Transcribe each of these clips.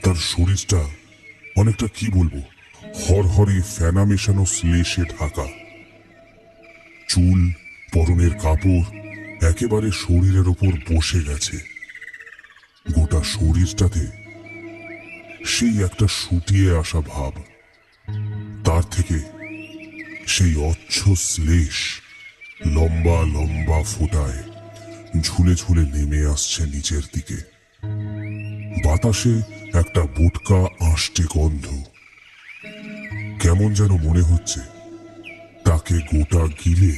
তার শরীরটা অনেকটা কি বলবো, হরহরে ফেনা মেশানো শ্লেষে ঢাকা। চুল, পরনের কাপড় একেবারে শরীরের ওপর বসে গেছে। গোটা শরীরটাতে সেই একটা শুটিয়ে আসা ভাব। তার থেকে সেই অচ্ছ শ্লেষ লম্বা লম্বা ফোঁটায় ঝুলে ঝুলে নেমে আসছে নিচের দিকে। বাতাসে একটা বোটকা আঁশটে গন্ধ। কেমন যেন মনে হচ্ছে তাকে গোটা গিলে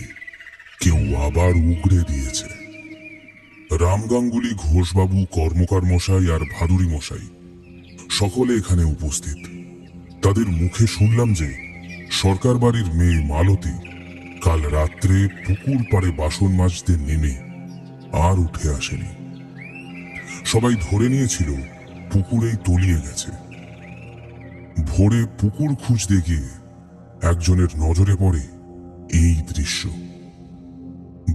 কেউ আবার উগড়ে দিয়েছে। রাম গাঙ্গুলি, ঘোষবাবু, কর্মকার মশাই আর ভাদুরী মশাই সকলে এখানে উপস্থিত। তাদের মুখে শুনলাম যে সরকার বাড়ির মেয়ে মালতী কাল রাত্রে পুকুর পাড়ে বাসন মাজতে নেমে আর উঠে আসেনি। সবাই ধরে নিয়েছিল পুকুরেই তলিয়ে গেছে। ভোরে পুকুর খুঁজতে গিয়ে একজনের নজরে পড়ে এই দৃশ্য।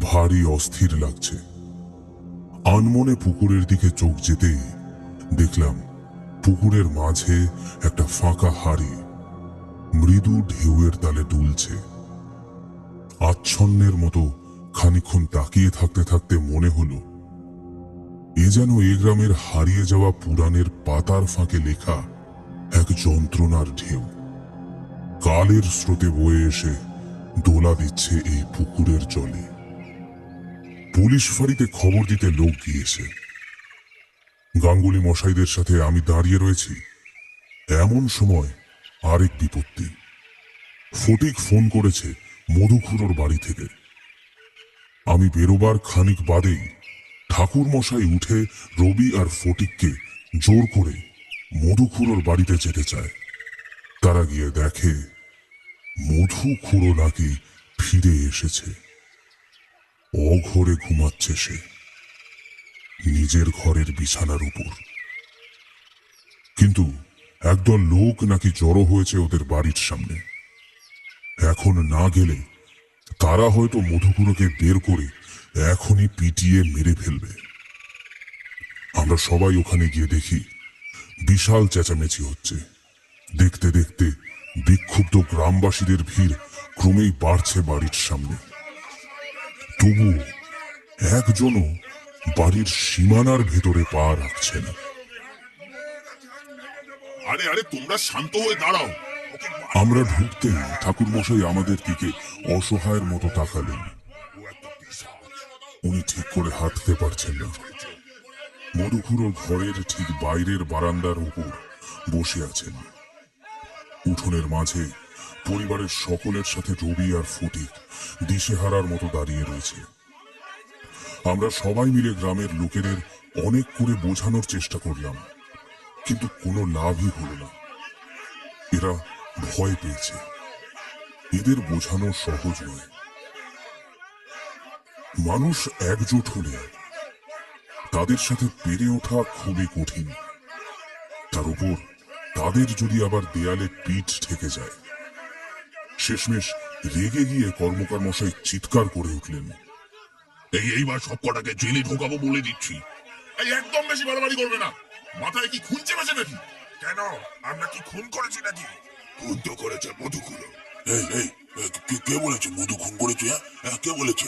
ভারী অস্থির লাগছে। আনমনে পুকুরের দিকে চোখ যেতে দেখলাম পুকুরের মাঝে একটা ফাঁকা হাড়ি মৃদু ঢেউয়ের তালে দুলছে। আচ্ছন্নের মতো খানিকক্ষণ তাকিয়ে থাকতে থাকতে মনে হলো এ যেন এ গ্রামের হারিয়ে যাওয়া পুরাণের পাতার ফাঁকে লেখা এক যন্ত্রণার ঢেউ। কালের স্রোতে বয়ে এসে দোলা দিচ্ছে এই পুকুরের জলে। পুলিশ ফাঁড়িতে খবর দিতে লোক গিয়েছে। গাঙ্গুলি মশাইদের সাথে আমি দাঁড়িয়ে রয়েছি। এমন সময় আরেক বিপত্তি। ফটিক ফোন করেছে মধুখুড়োর বাড়ি থেকে। আমি বেরোবার খানিক বাদেই ঠাকুর মশাই উঠে রবি আর ফটিককে জোর করে মধুখুড়োর বাড়িতে যেতে চায়। তারা গিয়ে দেখে মধুখুড়ো নাকি ফিরে এসেছে। অঘরে ঘুমাচ্ছে সে নিজের ঘরের বিছানার উপর। কিন্তু একদল লোক নাকি জড়ো হয়েছে ওদের বাড়ির সামনে। এখন না গেলে তারা হয়তো মধুকুড়োকে বের করে এখনই পিটিয়ে মেরে ফেলবে। আমরা সবাই ওখানে গিয়ে দেখি বিশাল চেঁচামেচি হচ্ছে। দেখতে দেখতে বিক্ষুব্ধ গ্রামবাসীদের ভিড় ক্রমেই বাড়ছে বাড়ির সামনে। তবু একজনও বাড়ির সীমানার ভেতরে পা রাখছে না। আরে আরে তোমরা শান্ত হয়ে দাঁড়াও। আমরা ঢুকতেই ঠাকুর মশাই আমাদের দিকে অসহায়ের মতো তাকালেন। উনি ঠিক করে হাঁটতে পারছেন না। মধুখুড়োর ঘরের ঠিক বাইরের বারান্দার উপর বসে আছেন। উঠোনের মাঝে পরিবারের সকলের সাথে রবি আর ফটিক দিশেহারার মতো দাঁড়িয়ে রয়েছে। আমরা সবাই মিলে গ্রামের লোকেদের অনেক করে বোঝানোর চেষ্টা করলাম, কিন্তু কোনো লাভই হলো না। এরা ভয় পেয়েছে। এদের বোঝানো সহজ নয়। মানুষ একজোট হলে তাদের সাথে পেরে ওঠা খুবই কঠিন। তার উপর তাদের যদি আবার দেয়ালে পিঠ ঠেকে যায়। শেষমেশ রেগে গিয়ে কর্মকার মশাই চিৎকার করে উঠলেন, এইবার সব কটাকে জেলে ঢোকাবো বলে দিচ্ছি। এই একদম বেশি বাড়াবাড়ি করবে না। মাথায় কি খুন চেপেছে নাকি? কেন, আমরা কি খুন করেছি নাকি? খুন তো করেছে মধুকুড়ো। কে বলেছে মধু খুন করেছে? কে বলেছে?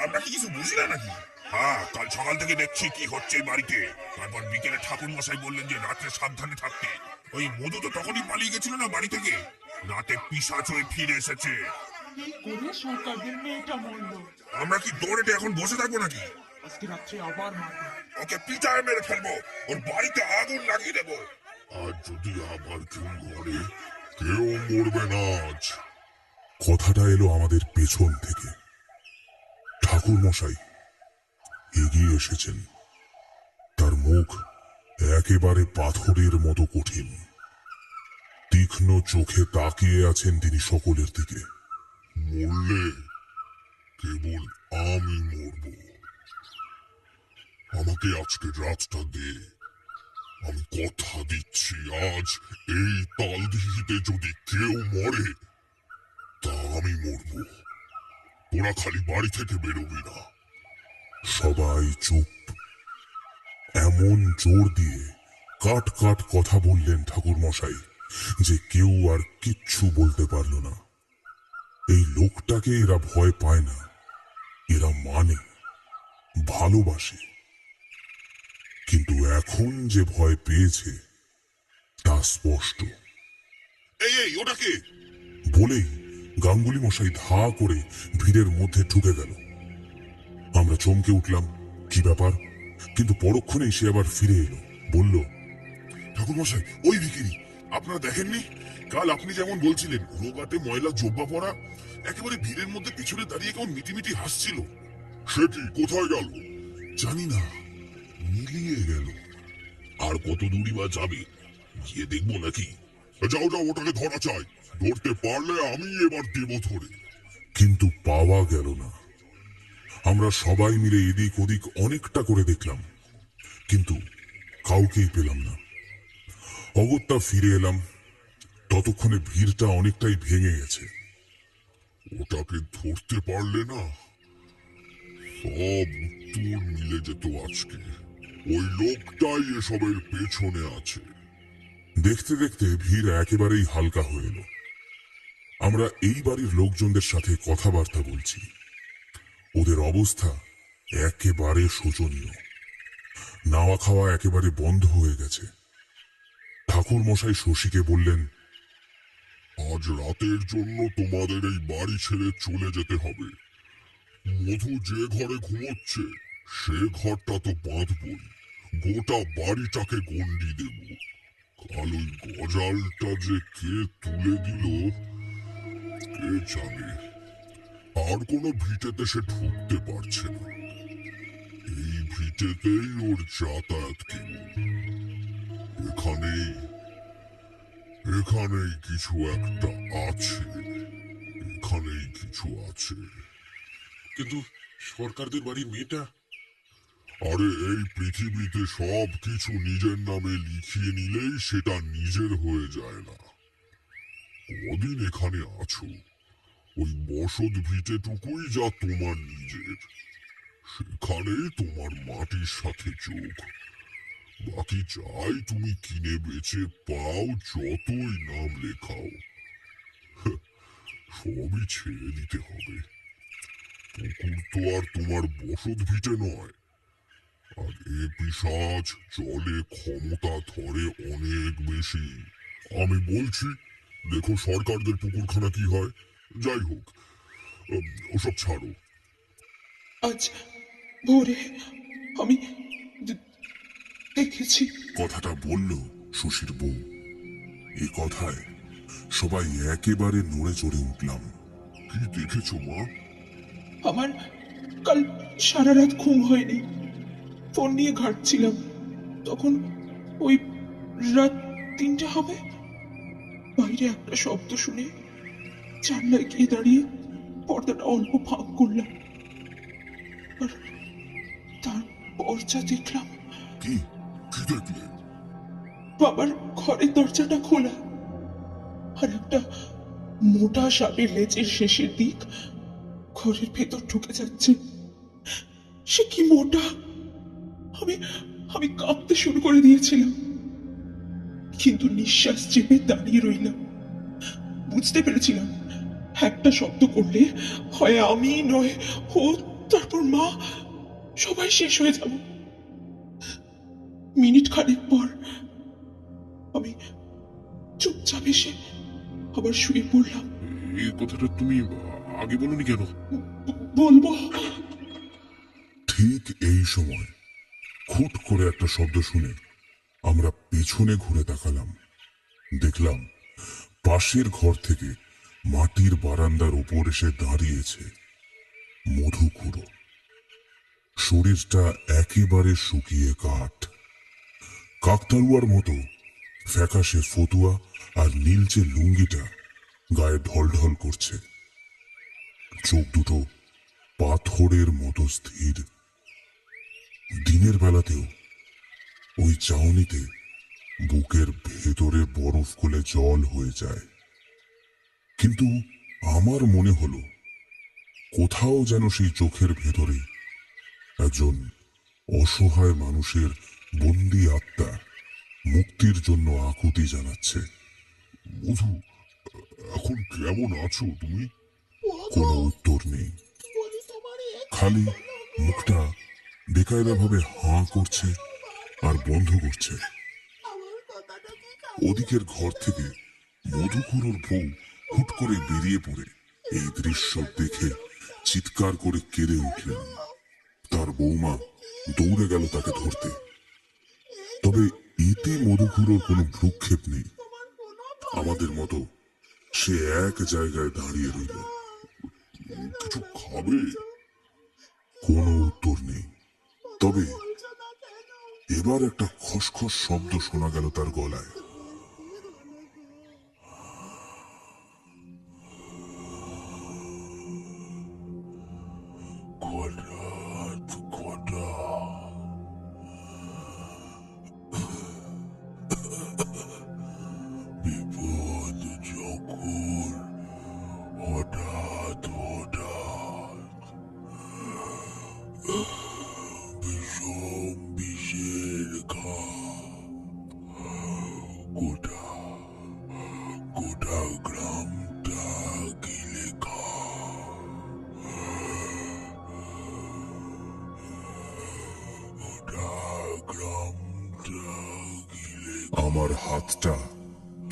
আমরা কি কিছু বুঝি না নাকি? হ্যাঁ, কাল সকাল থেকে দেখছি কি হচ্ছে এই বাড়িতে। তারপর বিকেলে ঠাকুর মশাই বললেন যে রাত্রে সাবধানে থাকতে। ওই মধু তো তখনই পালিয়ে গেছিল না বাড়ি থেকে। রাতে পিশাচ হয়ে ফিরে এসেছে। এই করে সরকারদের মেয়েটা মরলো। আমরা কি দৌড়েটে এখন বসে থাকবো নাকি? আজকে রাত্রে আবার মারবো। ওকে পিটায় মেরে ফেলবো, ওর বাড়িতে আগুন লাগিয়ে দেবো। আর যদি আবার কেউ মরে, কেউ মরবে না আজ। কথাটা এলো আমাদের পেছন থেকে। ঠাকুর মশাই এগিয়ে এসেছেন। তার মুখ একেবারে পাথরের মতো কঠিন। তীক্ষ্ণ চোখে তাকিয়ে আছেন তিনি সকলের দিকে। মরলে কেবল আমি মরব। আমাকে আজকে রাতটা দে। আমি কথা দিচ্ছি, আজ এই তালদিঘিতে যদি কেউ মরে, তা আমি মরব। তোরা খালি বাড়ি থেকে বেরোবি না। সবাই চুপ। এমন জোর দিয়ে কাট কাট কথা বললেন ঠাকুর মশাই, যে কেউ আর কিচ্ছু বলতে পারল না। এই লোকটাকে এরা ভয় পায় না, এরা মানে, ভালোবাসে। কিন্তু এখন যে ভয় পেয়েছে তা স্পষ্ট। এই এই ওটাকে বলেই গাঙ্গুলি মশাই ধা করে ভিড়ের মধ্যে ঢুকে গেল। আমরা চমকে উঠলাম, কি ব্যাপার? কিন্তু পরক্ষণেই সে আবার ফিরে এলো, বলল, ঠাকুর মশাই, ওই ভিখিরি, আপনারা দেখেননি? কাল আপনি যেমন বলছিলেন রোগাতে ময়লা জব্বা পড়া, একেবারে ভিড়ের মধ্যে পিছনে দাঁড়িয়ে কেমন মিটিমিটি হাসছিল। সে কি কোথায় গেল? জানি না, মিলিয়ে গেল। আর কত দূরই বা যাবে? গিয়ে দেখবো নাকি? যাও যাও, ওটাকে ধরা চাই। ধরতে পারলে আমি এবার দেব ধরে। কিন্তু পাওয়া গেল না। আমরা সবাই মিলে এদিক ওদিক অনেকটা করে দেখলাম, কিন্তু কাউকেই পেলাম না। অগত্যা ফিরে এলাম, ততক্ষণে ভিড়টা অনেকটাই ভেঙে গেছে। ওটাকে ধরতে পারলে না, সব উত্তর মিলে যেত আজকে। ওই লোকটাই এসবের পেছনে আছে। দেখতে দেখতে ভিড় একেবারেই হালকা হয়ে এলো। আমরা এই বাড়ির লোকজনদের সাথে কথাবার্তা বলছি। ওদের অবস্থা একেবারে শোচনীয়। নাওয়া খাওয়া একেবারে বন্ধ হয়ে গেছে। ঠাকুর মশাই শশীকে বললেন, আজ রাতের জন্য তোমাদের এই বাড়ি ছেড়ে চলে যেতে হবে। মধু যে ঘরে ঘুমোচ্ছে সে ঘরটা তো বাঁধবই, গোটা বাড়িটাকে গন্ডি দেব। কাল ওই গজালটা যে কে তুলে দিল কে জানে। আর কোনো ভিটেতে সে ঢুকতে পারছে না। এই ভিটেতেই ওর যাতায়াত কেবল। এখানেই এখানেই কিছু একটা আছে, এখানেই কিছু আছে। কিন্তু সরকারদের বাড়ির মেয়েটা? আরে এই পৃথিবীতে সব কিছু নিজের নামে লিখিয়ে নিলেই সেটা নিজের হয়ে যায় না। কদিন এখানে আছো, ওই বসত ভিটেটুকুই যা তোমার নিজের। সেখানেই তোমার মাটির সাথে যোগ। বাকি চাই তুমি কিনে বেচে পাও, যতই নাম লেখাও, সবই ছেড়ে দিতে হবে। পুকুর তো আর তোমার বসত ভিটে নয়। আর এ পিশাচ জলে ক্ষমতা ধরে অনেক বেশি। আমি বলছি, দেখো সরকারদের পুকুরখানা কি হয়। যাই হোক, ওসব ছাড়ো। আজ ভোরে আমি দেখেছি। কথাটা বলল শশীর বউ। এ কথায় সবাই একেবারে নড়ে চড়ে উঠলাম। কি দেখেছো মা? আমার কাল সারা রাত ঘুম হয়নি, ফোন নিয়ে ঘাটছিলাম। তখন ওই রাত 3টে হবে, বাইরে একটা শব্দ শুনে জানলায় গিয়ে দাঁড়িয়ে পর্দাটা অল্প ফাঁক করলাম। আর তারপর যা দেখলাম, কি কি দেখলে? বাবার ঘরের দরজাটা খোলা, আর একটা মোটা সাপের লেজের শেষের দিক ঘরের ভেতর ঢুকে যাচ্ছে। সে কি মোটা! আমি আমি কাঁপতে শুরু করে দিয়েছিলাম, কিন্তু নিঃশ্বাস চেপে দাঁড়িয়ে রইলাম। বুঝতে পেরেছিলাম একটা শব্দ করলে হয় আমি নয় ও, তারপর মা, সবাই শেষ হয়ে যাব। মিনিট খানেক পর আমি চুপচাপ এসে আবার শুয়ে পড়লাম। এই কথাটা তুমি আগে বলনি কেন? বলবো? ঠিক এই সময় খুট করে একটা শব্দ শুনে আমরা পেছনে ঘুরে তাকালাম। দেখলাম পাশের ঘর থেকে মাটির বারান্দার উপর এসে দাঁড়িয়েছে মধু খুড়ো। শরীরটা একেবারে শুকিয়ে কাঠ। কাকতারুয়ার মতো ফ্যাকাশে ফতুয়া আর নীলচে লুঙ্গিটা গায়ে ঢলঢল করছে। চোখ দুটো পাথরের মতো স্থির। দিনের বেলাতেও ওই চাউনিতে বুকের ভেতরে বরফ গলে জল হয়ে যায়। কিন্তু আমার মনে হলো কোথাও যেন সেই চোখের ভেতরে একজন অসহায় মানুষের বন্দি আত্মা মুক্তির জন্য আকুতি জানাচ্ছে। মধু, এখন কেমন আছো তুমি? কোনো উত্তর নেই, খালি মুখটা বেকায়দাভাবে হাঁ করছে আর বন্ধ করছে। ওদিকের ঘর থেকে মধুকুরোর বউ হুট করে বেরিয়ে পড়ে এই দৃশ্য দেখে চিৎকার করে কেঁদে উঠলেন। তার বৌমা দৌড়ে গেল তাকে ধরতে, তবে এতে মধুকুরোর কোনো ভ্রুক্ষেপ নেই। আমাদের মতো সে এক জায়গায় দাঁড়িয়ে রইল। কিছু খাবে? কোনো উত্তর নেই, তবে এবার একটা খসখস শব্দ শোনা গেল তার গলায়। বিপদ যখন হঠাৎ হঠাৎ বিষম বিষের ঘা গোটা গোটা গ্রামটা গিলে খা। গোটা গ্রামটা গিলে আমার হাতটা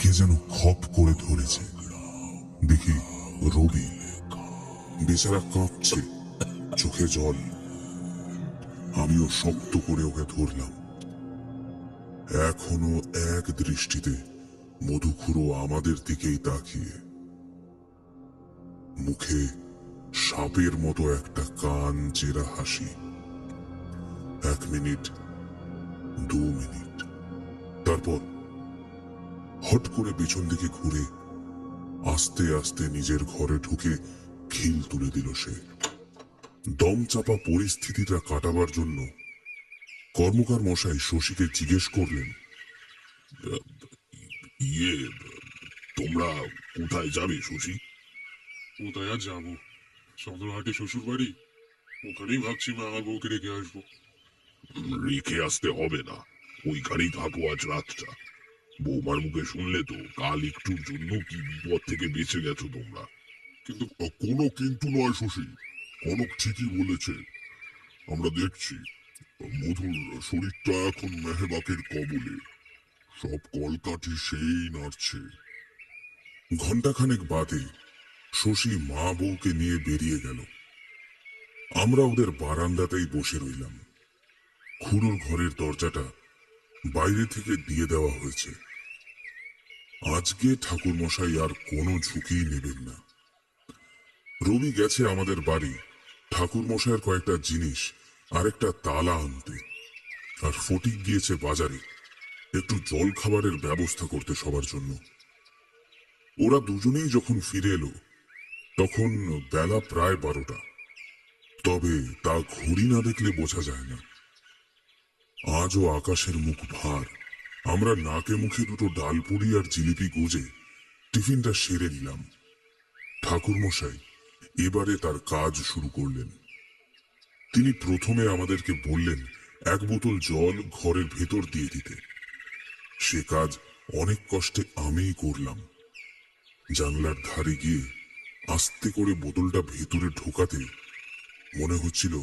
কে যেন খপ করে ধরেছে। দেখি রবি, বেচারা কাঁপছে, চোখে জল। আমিও শক্ত করে ওকে ধরলাম। এখনো এক দৃষ্টিতে মধুখুরো আমাদের দিকেই তাকিয়ে, মুখে সাপের মতো একটা কান চেরা হাসি। 1 মিনিট, 2 মিনিট, তারপর হট করে পেছন দিকে ঘুরে আস্তে আস্তে নিজের ঘরে ঢুকে খিল তুলে দিল সে। দম চাপা পরিস্থিতিটা কাটাবার জন্য কর্মকার মশাই শশীকে জিজ্ঞেস করলেন, ইয়ে, তোমরা কোথায় যাবে শশী? কোথায় আর যাবো? সদরহাটে শ্বশুর বাড়ি, ওখানেই ভাবছি মা আমার বউকে রেখে আসবো। রেখে আসতে হবে না, ওইখানেই থাকো আজ রাতটা। বৌমার মুখে শুনলে তো কাল একটুর জন্য কি বিপদ থেকে বেঁচে গেছো তোমরা। কিন্তু কোনো কিন্তু নয় শশী, কনক ঠিকই বলেছে। আমরা দেখছি মধুর শরীরটা এখন মেহবাকের কবলে, সব কলকাঠি সেই নাড়ছে। ঘণ্টাখানেক বাদে শশী মা বউকে নিয়ে বেরিয়ে গেল। আমরা ওদের বারান্দাতেই বসে রইলাম। খুড়োর ঘরের দরজাটা বাইরে থেকে দিয়ে দেওয়া হয়েছে। আজকে ঠাকুর মশাই আর কোনো ঝুঁকি নেবেন না। রবি গেছে আমাদের বাড়ি ঠাকুর মশাইয়ের কয়েকটা জিনিস আর একটা তালা আনতে, আর ফটিক গিয়েছে বাজারে একটু জল খাবারের ব্যবস্থা করতে সবার জন্য। ওরা দুজনেই যখন ফিরে এলো তখন বেলা প্রায় 12টা, তবে তা ঘড়ি না দেখলে বোঝা যায় না। আজও আকাশের মুখ ভার। আমরা নাকে মুখে দুটো ডালপুরি আর জিলিপি গুজে টিফিনটা সেরে নিলাম। ঠাকুর মশাই এবারে তার কাজ শুরু করলেন। তিনি প্রথমে আমাদেরকে বললেন 1 বোতল জল ঘরের ভেতর দিয়ে দিতে। সে কাজ অনেক কষ্টে আমিই করলাম। জানলার ধারে গিয়ে আস্তে করে বোতলটা ভেতরে ঢোকাতে মনে হচ্ছিল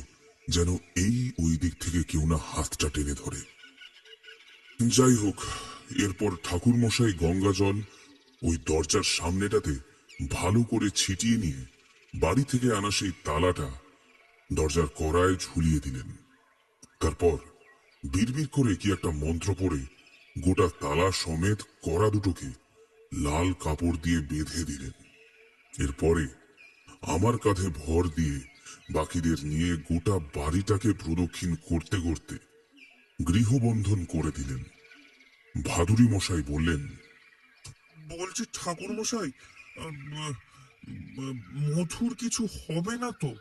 যেন এই ওই দিক থেকে কেউ না হাতটা টেনে ধরে। যাই হোক, এরপর ঠাকুর মশাই গঙ্গা জল ওই দরজার সামনেটাতে ভালো করে ছিটিয়ে নিয়ে বাড়ি থেকে আনা সেই তালাটা দরজার কড়ায় ঝুলিয়ে দিলেন। তারপর বিড়বিড় করে কি একটা মন্ত্র পড়ে গোটা তালা সমেত কড়া দুটোকে লাল কাপড় দিয়ে বেঁধে দিলেন। এরপরে আমার কাঁধে ভর দিয়ে বাকিদের নিয়ে গোটা বাড়িটাকে প্রদক্ষিণ করতে করতে গৃহবন্ধন করে দিলেন। ভাদুরী মশাই বললেন, বলছি ঠাকুর মশাই, মধুর কিছু হবে না তো?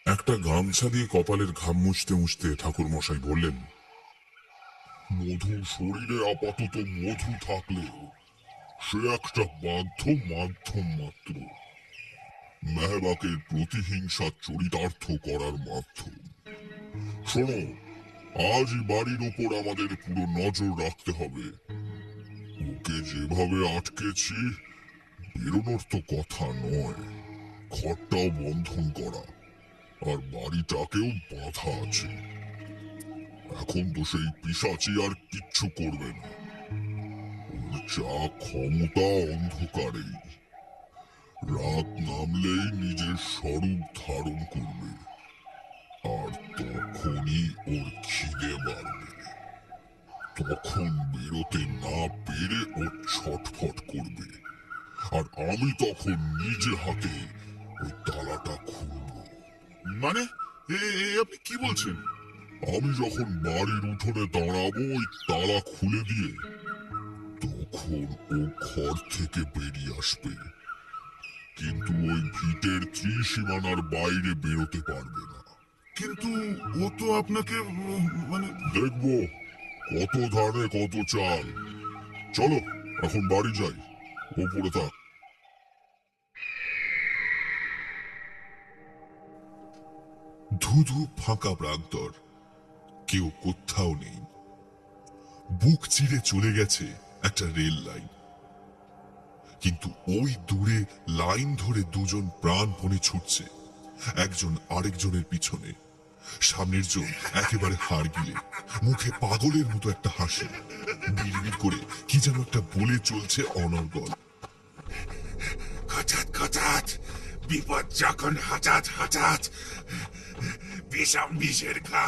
একটা গামছা দিয়ে কপালের ঘাম মুছতে মুছতে ঠাকুর মশাই বললেন, মধুর শরীরে আপাতত মধু থাকলেও সে একটা বাধ্য মাধ্যম মাত্র, মেহবাকের প্রতিহিংসা চরিতার্থ করার মাধ্যম। শোনো, আজ এই বাড়ির ওপর আমাদের পুরো নজর রাখতে হবে। ওকে যেভাবে আটকেছি, বেরোনোর তো কথা নয়। ঘরটাও বন্ধন করা, আর বাড়িটাকেও বাধা আছে। এখন তো সেই পিশাচি আর কিচ্ছু করবে না। ওর যা ক্ষমতা অন্ধকারেই। রাত নামলেই নিজের স্বরূপ ধারণ করবে, আর তখনই ওর খিদে বাড়বে। তখন বেরোতে না পেরে ও ছটফট করবে, আর আমি তখন নিজে হাতে ওই তালাটা খুলব। মানে আপনি কি বলছেন? আমি যখন বাড়ির উঠোনে দাঁড়াবো ওই তালা খুলে দিয়ে, তখন ও ঘর থেকে বেরিয়ে আসবে, কিন্তু ওই ভিটের ত্রিসীমানার বাইরে বেরোতে পারবে না। কিন্তু ও তো আপনাকে মানে দেখবো কত ধানে কত চাল। চলো এখন বাড়ি যাই, ওপরে থাক। ধুধু ফাঁকা প্রান্তর, কেউ কোথাও নেই। বুক চিরে চলে গেছে একটা রেল লাইন, কিন্তু ওই দূরে লাইন ধরে দুজন প্রাণপণে ছুটছে, একজন আরেকজনের পিছনে। সামনের জন একেবারে হাড় গিলে, মুখে পাগলের মতো একটা হাসি, বিড়বিড় করে কি যেন একটা বলে চলছে অনর্গল। হঠাৎ হঠাৎ বিপদ যখন হঠাৎ হঠাৎ, বিষম বিষের খা,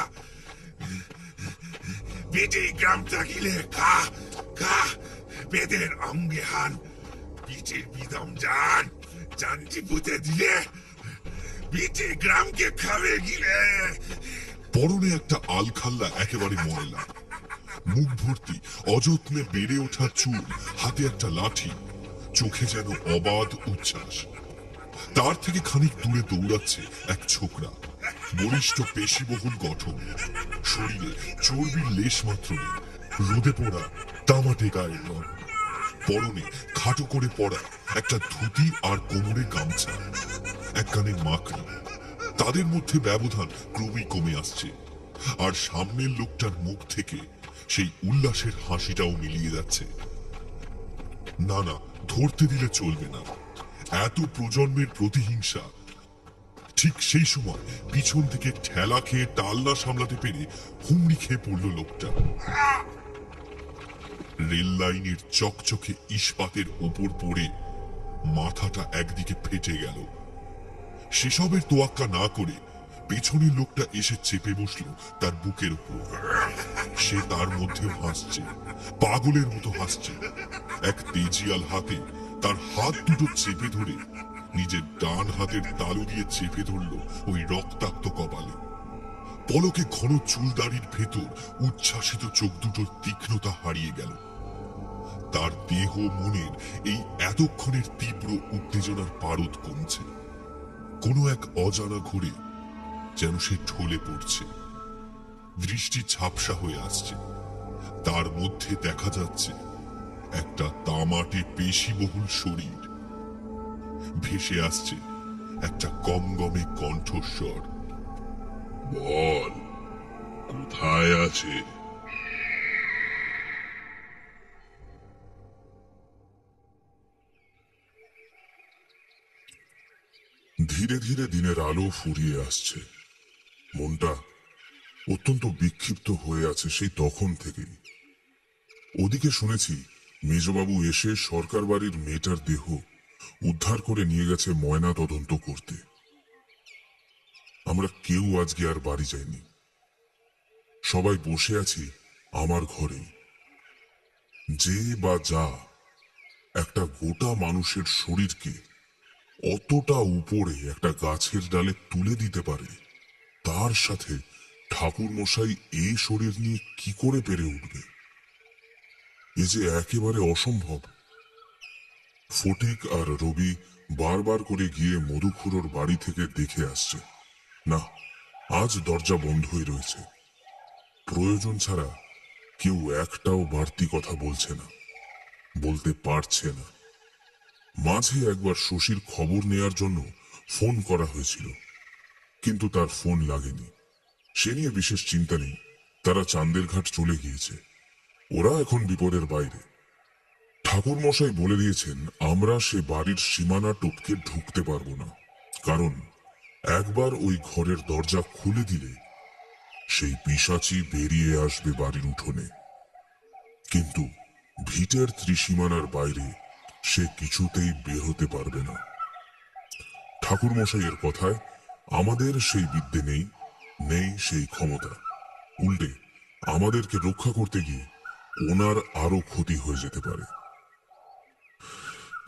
বেটে গ্রাম থাকিলে খা খা, বেদের অঙ্গে হান, পিঠের বিদম জান, জানটি পুঁতে দিলে পিঠে গ্রামকে খাবে গিলে। পরনে একটা আলখাল্লা একেবারে ময়লা, মুখ ভর্তি অযত্নে বেড়ে ওঠা চুল, হাতে একটা লাঠি, চোখে যেন অবাধ উচ্ছ্বাস। তার থেকে খানিক দূরে দৌড়াচ্ছে এক ছোকরা, বলিষ্ঠ পেশিবহুল গঠন, শরীরে চর্বির লেশ মাত্র নেই, রোদে পোড়া তামাটে গায়ের রং, পরনে খাটো করে পরা একটা ধুতি আর কোমরে গামছা, এক কানে মাকড়ি। তাদের মধ্যে ব্যবধান ক্রমেই কমে আসছে, আর সামনের লোকটার মুখ থেকে সেই উল্লাসের হাসিটাও মিলিয়ে যাচ্ছে। না না, ধরতে দিলে চলবে না, এত প্রজন্মের প্রতিহিংসা। ঠিক সেই সময় পিছন থেকে ঠেলা খেয়ে টাল না সামলাতে পেরে হুমড়ি খেয়ে পড়ল লোকটা। রেল লাইনের চকচকে ইস্পাতের ওপর পড়ে মাথাটা একদিকে ফেটে গেল। সেসবের তোয়াক্কা না করে পেছনের লোকটা এসে চেপে বসলো তার বুকের উপর। সে তার মধ্যে হাসছে, পাগলের মতো হাসছে। এক তেজিয়াল হাতে তার হাত দুটো চেপে ধরে নিজের ডান হাতের তালু দিয়ে চেপে ধরলো ওই রক্তাক্ত কপালে। পলকে ঘন চুল দাড়ির ভেতর উচ্ছ্বাসিত চোখ দুটোর তীক্ষ্ণতা হারিয়ে গেল। তার দেহ মনের এই এতক্ষণের তীব্র উত্তেজনার পারদ কমছে। কোনো এক অজানা ঘুরে যেন সে ঢলে পড়ছে। দৃষ্টি ঝাপসা হয়ে আসছে, তার মধ্যে দেখা যাচ্ছে একটা তামাটে পেশিবহুল শরীর। ভেসে আসছে একটা গমগমে কণ্ঠস্বর, বল, কোথায় আছে? ধীরে ধীরে দিনের আলো ফুরিয়ে আসছে। মনটা অত্যন্ত বিক্ষিপ্ত হয়ে আছে সেই তখন থেকেই। ওদিকে শুনেছি মেজবাবু এসে সরকার বাড়ির মেয়েটার দেহ উদ্ধার করে নিয়ে গেছে ময়না তদন্ত করতে। আমরা কেউ আজকে আর বাড়ি যাইনি, সবাই বসে আছি আমার ঘরেই। যে বা যা একটা গোটা মানুষের শরীরকে অতটা উপরে একটা গাছের ডালে তুলে দিতে পারে, তার সাথে ঠাকুর মশাই এই শরীর নিয়ে কি করে পেরে উঠবে? এ যে একেবারে অসম্ভব। ফটিক আর রবি বারবার করে গিয়ে মধুখুড়োর বাড়ি থেকে দেখে আসছে, না, আজ দরজা বন্ধই রয়েছে। প্রয়োজন ছাড়া কেউ একটাও বাড়তি কথা বলছে না, বলতে পারছে না। মাঝে একবার শশীর খবর নেয়ার জন্য ফোন করা হয়েছিল, কিন্তু তার ফোন লাগেনি। সে নিয়ে বিশেষ চিন্তা নেই, তারা চাঁদের ঘাট চলে গিয়েছে। ওরা এখন বিপদের বাইরে। ঠাকুর মশাই বলে দিয়েছেন আমরা সে বাড়ির সীমানা টপকে ঢুকতে পারবো না, কারণ একবার ওই ঘরের দরজা খুলে দিলে সেই পিশাচি বেরিয়ে আসবে বাড়ির উঠোনে। কিন্তু ভিটের ত্রিসীমানার বাইরে সে কিছুতেই বের হতে পারবে না। ঠাকুর মশাইয়ের কথায় আমাদের সেই বিদ্যে নেই, নেই সেই ক্ষমতা। উল্টে আমাদেরকে রক্ষা করতে গিয়ে ওনার আরো ক্ষতি হয়ে যেতে পারে।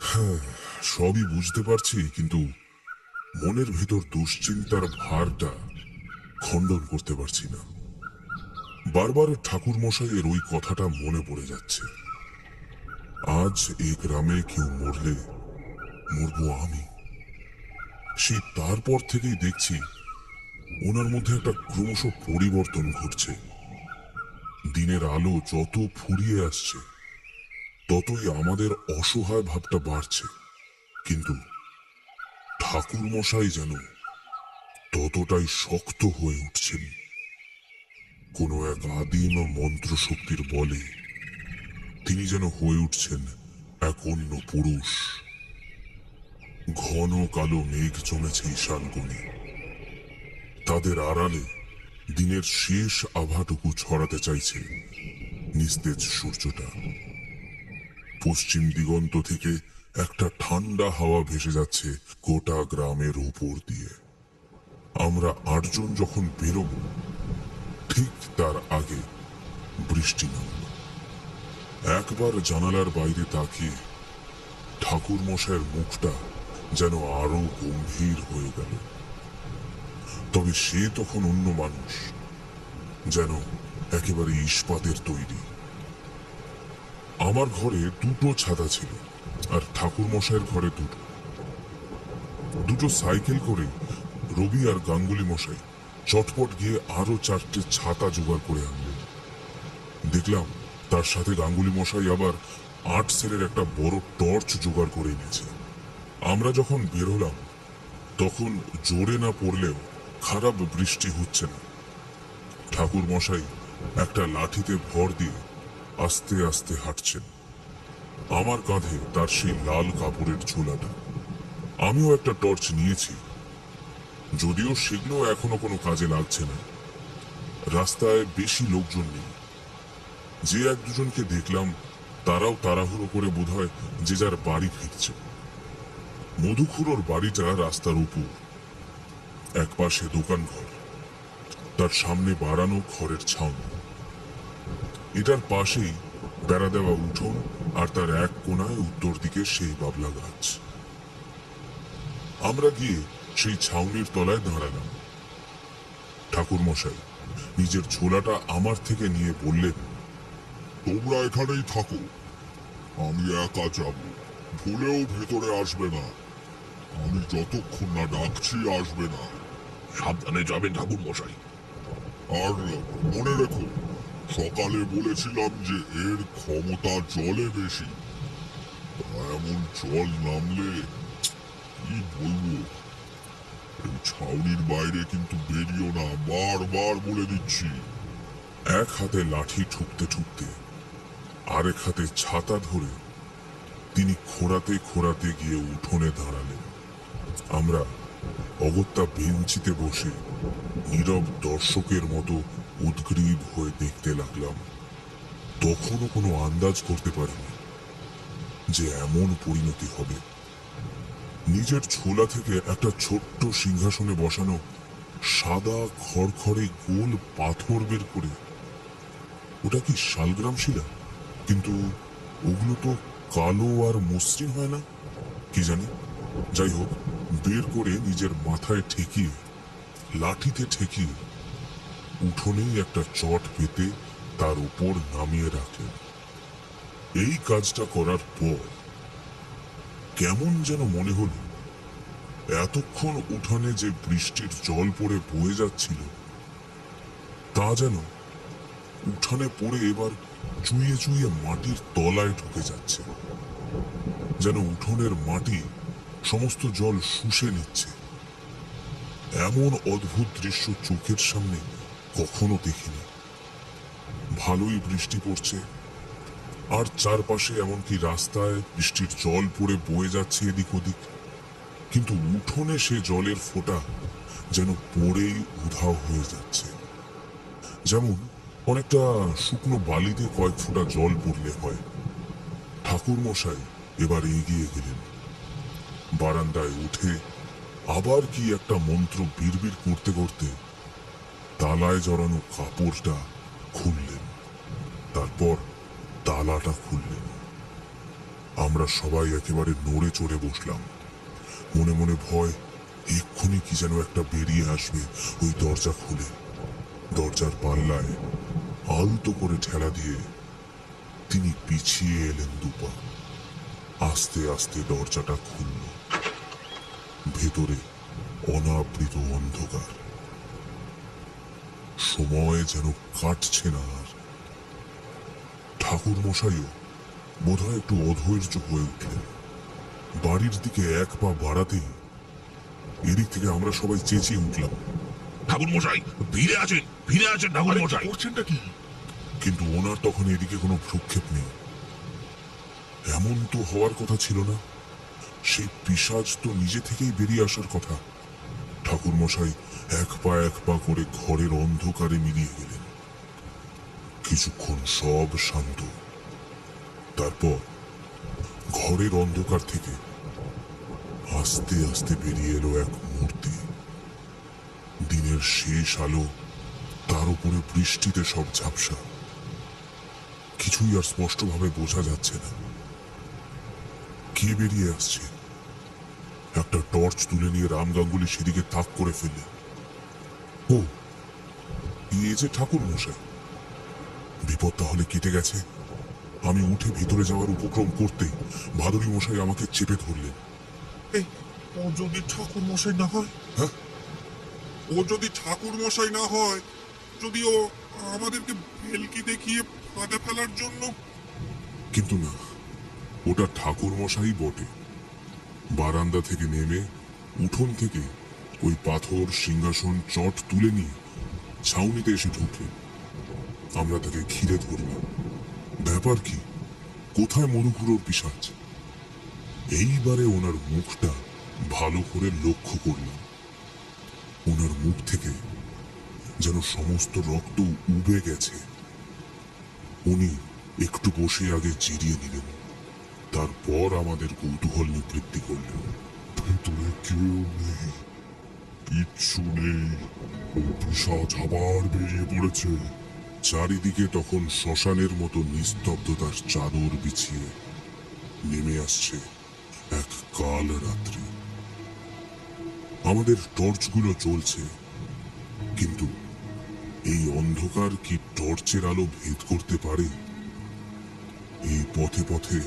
হ্যাঁ, সবই বুঝতে পারছি, কিন্তু মনের ভিতর দুশ্চিন্তার ভারটা খণ্ডন করতে পারছি না। বারবার ঠাকুর মশাইয়ের ওই কথাটা মনে পড়ে যাচ্ছে। আজ এই গ্রামে কেউ মরলে মরবো আমি। সেই তারপর থেকেই দেখছি ওনার মধ্যে একটা ক্রমশ পরিবর্তন ঘটছে। দিনের আলো যত ফুরিয়ে আসছে ততই আমাদের অসহায় ভাবটা বাড়ছে, কিন্তু ঠাকুর মশাই যেন ততটাই শক্ত হয়ে উঠছেন। কোনো এক আদিম মন্ত্র শক্তির বলে তিনি যেন হয়ে উঠছেন এক অন্য পুরুষ। ঘন কালো মেঘ জমেছে ঈশানকোণে, তাদের আড়ালে দিনের শেষ আভাটুকু ছড়াতে চাইছে নিস্তেজ সূর্যটা। পশ্চিম দিগন্ত থেকে একটা ঠান্ডা হাওয়া ভেসে যাচ্ছে গোটা গ্রামের উপর দিয়ে। আমরা 8 জন যখন বেরোব, ঠিক তার আগে বৃষ্টি নামল। একবার জানালার বাইরে তাকিয়ে ঠাকুর মশাইয়ের মুখটা যেন আরো গম্ভীর হয়ে গেল। তবে সে তখন অন্য মানুষ, যেন একেবারে ইস্পাতের তৈরি। আমার ঘরে 2টো ছাতা ছিল, আর ঠাকুর মশাইয়ের ঘরে 2টো। 2টো সাইকেল করে রবি আর গাঙ্গুলি মশাই চটপট গিয়ে আরো 4টে ছাতা জোগাড় করে আনলেন। দেখলাম তার সাথে গাঙ্গুলি মশাই আবার 8 সেলের একটা বড় টর্চ জোগাড় করে এনেছে। আমরা যখন বের হলাম তখন জোরে না পড়লেও খারাপ বৃষ্টি হচ্ছে না। ঠাকুর মশাই একটা লাঠিতে ভর দিয়ে আস্তে আস্তে হাঁটছেন। আমার কাঁধে তার সেই লাল কাপড়ের ঝোলাটা। আমিও একটা টর্চ নিয়েছি, যদিও সেগুলো এখনো কোনো কাজে লাগছে না। রাস্তায় বেশি লোকজন নেই। যে 1-2জনকে দেখলাম তারাও তাড়াহুড়ো করে বোধহয় যে যার বাড়ি ফিরছে। মধুখুড়োর বাড়িটা রাস্তার উপর, একপাশে দোকান ঘর, তার সামনে বাড়ানো খড়ের ছাউনি। এটার পাশেই বেড়া দেওয়া উঠোন, আর তার এক কোণায় উত্তর দিকে সেই বাবলা গাছ। আমরা গিয়ে সেই ছাউনির তলায় দাঁড়ালাম। ঠাকুর মশাই নিজের ছোলাটা আমার থেকে নিয়ে বললেন, তোমরা এখানেই থাকো, আমি একা যাব। ভুলেও ভেতরে আসবে না। আমি যতক্ষণ না ডাকছি আসবে না। সাবধানে যাবেন ঠাকুর মশাই। আর মনে রেখো, সকালে বলেছিলাম যে এর ক্ষমতা জলে বেশি। তা এমন জল নামলে কি বলবো। এই ছাউনির বাইরে কিন্তু বেরিও না, বারবার বলে দিচ্ছি। এক হাতে লাঠি ঠুকতে ঠুকতে আরেক হাতে ছাতা ধরে তিনি খোঁড়াতে খোঁড়াতে গিয়ে উঠোনে দাঁড়ালেন। আমরা অগত্যা বেঞ্চিতে বসে নীরব দর্শকের মতো উদ্গ্রীব হয়ে দেখতে লাগলাম। তখনও কোনো আন্দাজ করতে পারিনি যে এমন পরিণতি হবে। নিজের ছোলা থেকে একটা ছোট্ট সিংহাসনে বসানো সাদা খড়খড়ে গোল পাথর বের করে, ওটা কি শালগ্রাম শিলা? কিন্তু ওগুলো তো কালো আর মসৃণ হয় না, কি জানি। যাই হোক, বের করে নিজের মাথায় ঠেকিয়ে, লাঠিতে ঠেকিয়ে উঠোনেই একটা চট পেতে তার উপর নামিয়ে রাখলেন। এই কাজটা করার পর কেমন যেন মনে হলো এতক্ষণ উঠানে যে বৃষ্টির জল পড়ে বয়ে যাচ্ছিল তা যেন উঠানে পড়ে এবার চুইয়ে চুইয়ে মাটির তলায় ঢুকে যাচ্ছে। যেন উঠোনের মাটি সমস্ত জল শুষে নিচ্ছে। এমন অদ্ভুত দৃশ্য চোখের সামনে কখনো দেখিনি। ভালোই বৃষ্টি পড়ছে, আর চারপাশে এমনকি রাস্তায় বৃষ্টির জল পড়ে বয়ে যাচ্ছে এদিক ওদিক। কিন্তু উঠোনে সে জলের ফোঁটা যেন পড়েই উধাও হয়ে যাচ্ছে। যেমন অনেকটা শুকনো বালিতে কয়েক ফোঁটা জল পড়লে হয়। ঠাকুর মশাই এবার এগিয়ে গেলেন, বারান্দায় উঠে আবার কি একটা মন্ত্র বিড়বিড় করতে করতে তালায় জড়ানো কাপড়টা খুললেন, তারপর তালাটা খুললেন। আমরা সবাই একেবারে নড়ে চড়ে বসলাম, মনে মনে ভয়, এক্ষুনি কি যেন একটা বেরিয়ে আসবে ওই দরজা খুলে। দরজার পাল্লায় আলতো করে ঠেলা দিয়ে তিনি পিছিয়ে এলেন দুপা। আস্তে আস্তে দরজাটা খুলল। ভেতরে অনাবৃত অন্ধকার, সময় যেন কাটছে না আর। ঠাকুর মশাইও বোধহয় একটু অধৈর্য হয়ে উঠলেন। বাড়ির দিকে এক পা বাড়াতেই এদিক থেকে আমরা সবাই চেঁচিয়ে উঠলাম, ঠাকুর মশাই ভিড়ে আছেন, ভিড়ে আছেন ঠাকুর মশাই। করছেনটা কি? কিন্তু ওনার তখন এদিকে কোনো ভ্রুক্ষেপ নেই। এমন তো হওয়ার কথা ছিল না, সেই পিশাচ তো নিজে থেকেই বেরিয়ে আসার কথা। ঠাকুর মশাই এক পা করে ঘরের অন্ধকারে মিলিয়ে গেলেন। কিছুক্ষণ সব শান্ত, তারপর ঘরের অন্ধকার থেকে আস্তে আস্তে বেরিয়ে এলো এক মূর্তি। দিনের শেষ আলো, তার উপরে বৃষ্টিতে সব ঝাপসা, কিছুই আর স্পষ্টভাবে বোঝা যাচ্ছে না কে বেরিয়ে আসছে। একটা টর্চ তুলে নিয়ে রাম গাঙ্গুলি সেদিকে তাক করে ফেললে। ও, এ যে ঠাকুর মশাই! বিপদ তাহলে কেটে গেছে। আমি উঠে ভিতরে যাওয়ার উপক্রম করতেই ভাদুরী মশাই আমাকে চেপে ধরলেন। এই, ও যদি ঠাকুর মশাই না হয়? হ্যাঁ? ও যদি ঠাকুর মশাই না হয়, যদি ও আমাদেরকে ভেলকি দেখিয়ে ফাঁদে ফেলার জন্য? কিন্তু না, ওটা ঠাকুর মশাই বটে। বারান্দা থেকে নেমে উঠোন থেকে ওই পাথর সিংহাসন চট তুলে নিয়ে ছাউনিতে এসে ঢুকলেন। আমরা তাকে ঘিরে ধরলাম। ব্যাপার কি? কোথায় মধুপুরোর পিশাচ? এইবারে ওনার মুখটা ভালো করে লক্ষ্য করলাম। ওনার মুখ থেকে যেন সমস্ত রক্ত উবে গেছে। উনি একটু বসে আগে জিরিয়ে নিলেন, তারপর আমাদের কৌতূহল নিবৃত্তি করলেন। ভেতরে কেউ নেই, কিচ্ছু নেই, ও পিশাচ আবার বেরিয়ে পড়েছে। চারিদিকে তখন শ্মশানের মতো নিস্তব্ধতার চাদর বিছিয়ে নেমে আসছে এক কাল রাত্রি। আমাদের টর্চগুলো জ্বলছে, কিন্তু এই অন্ধকার কি টর্চের আলো ভেদ করতে পারে? এই পথে পথে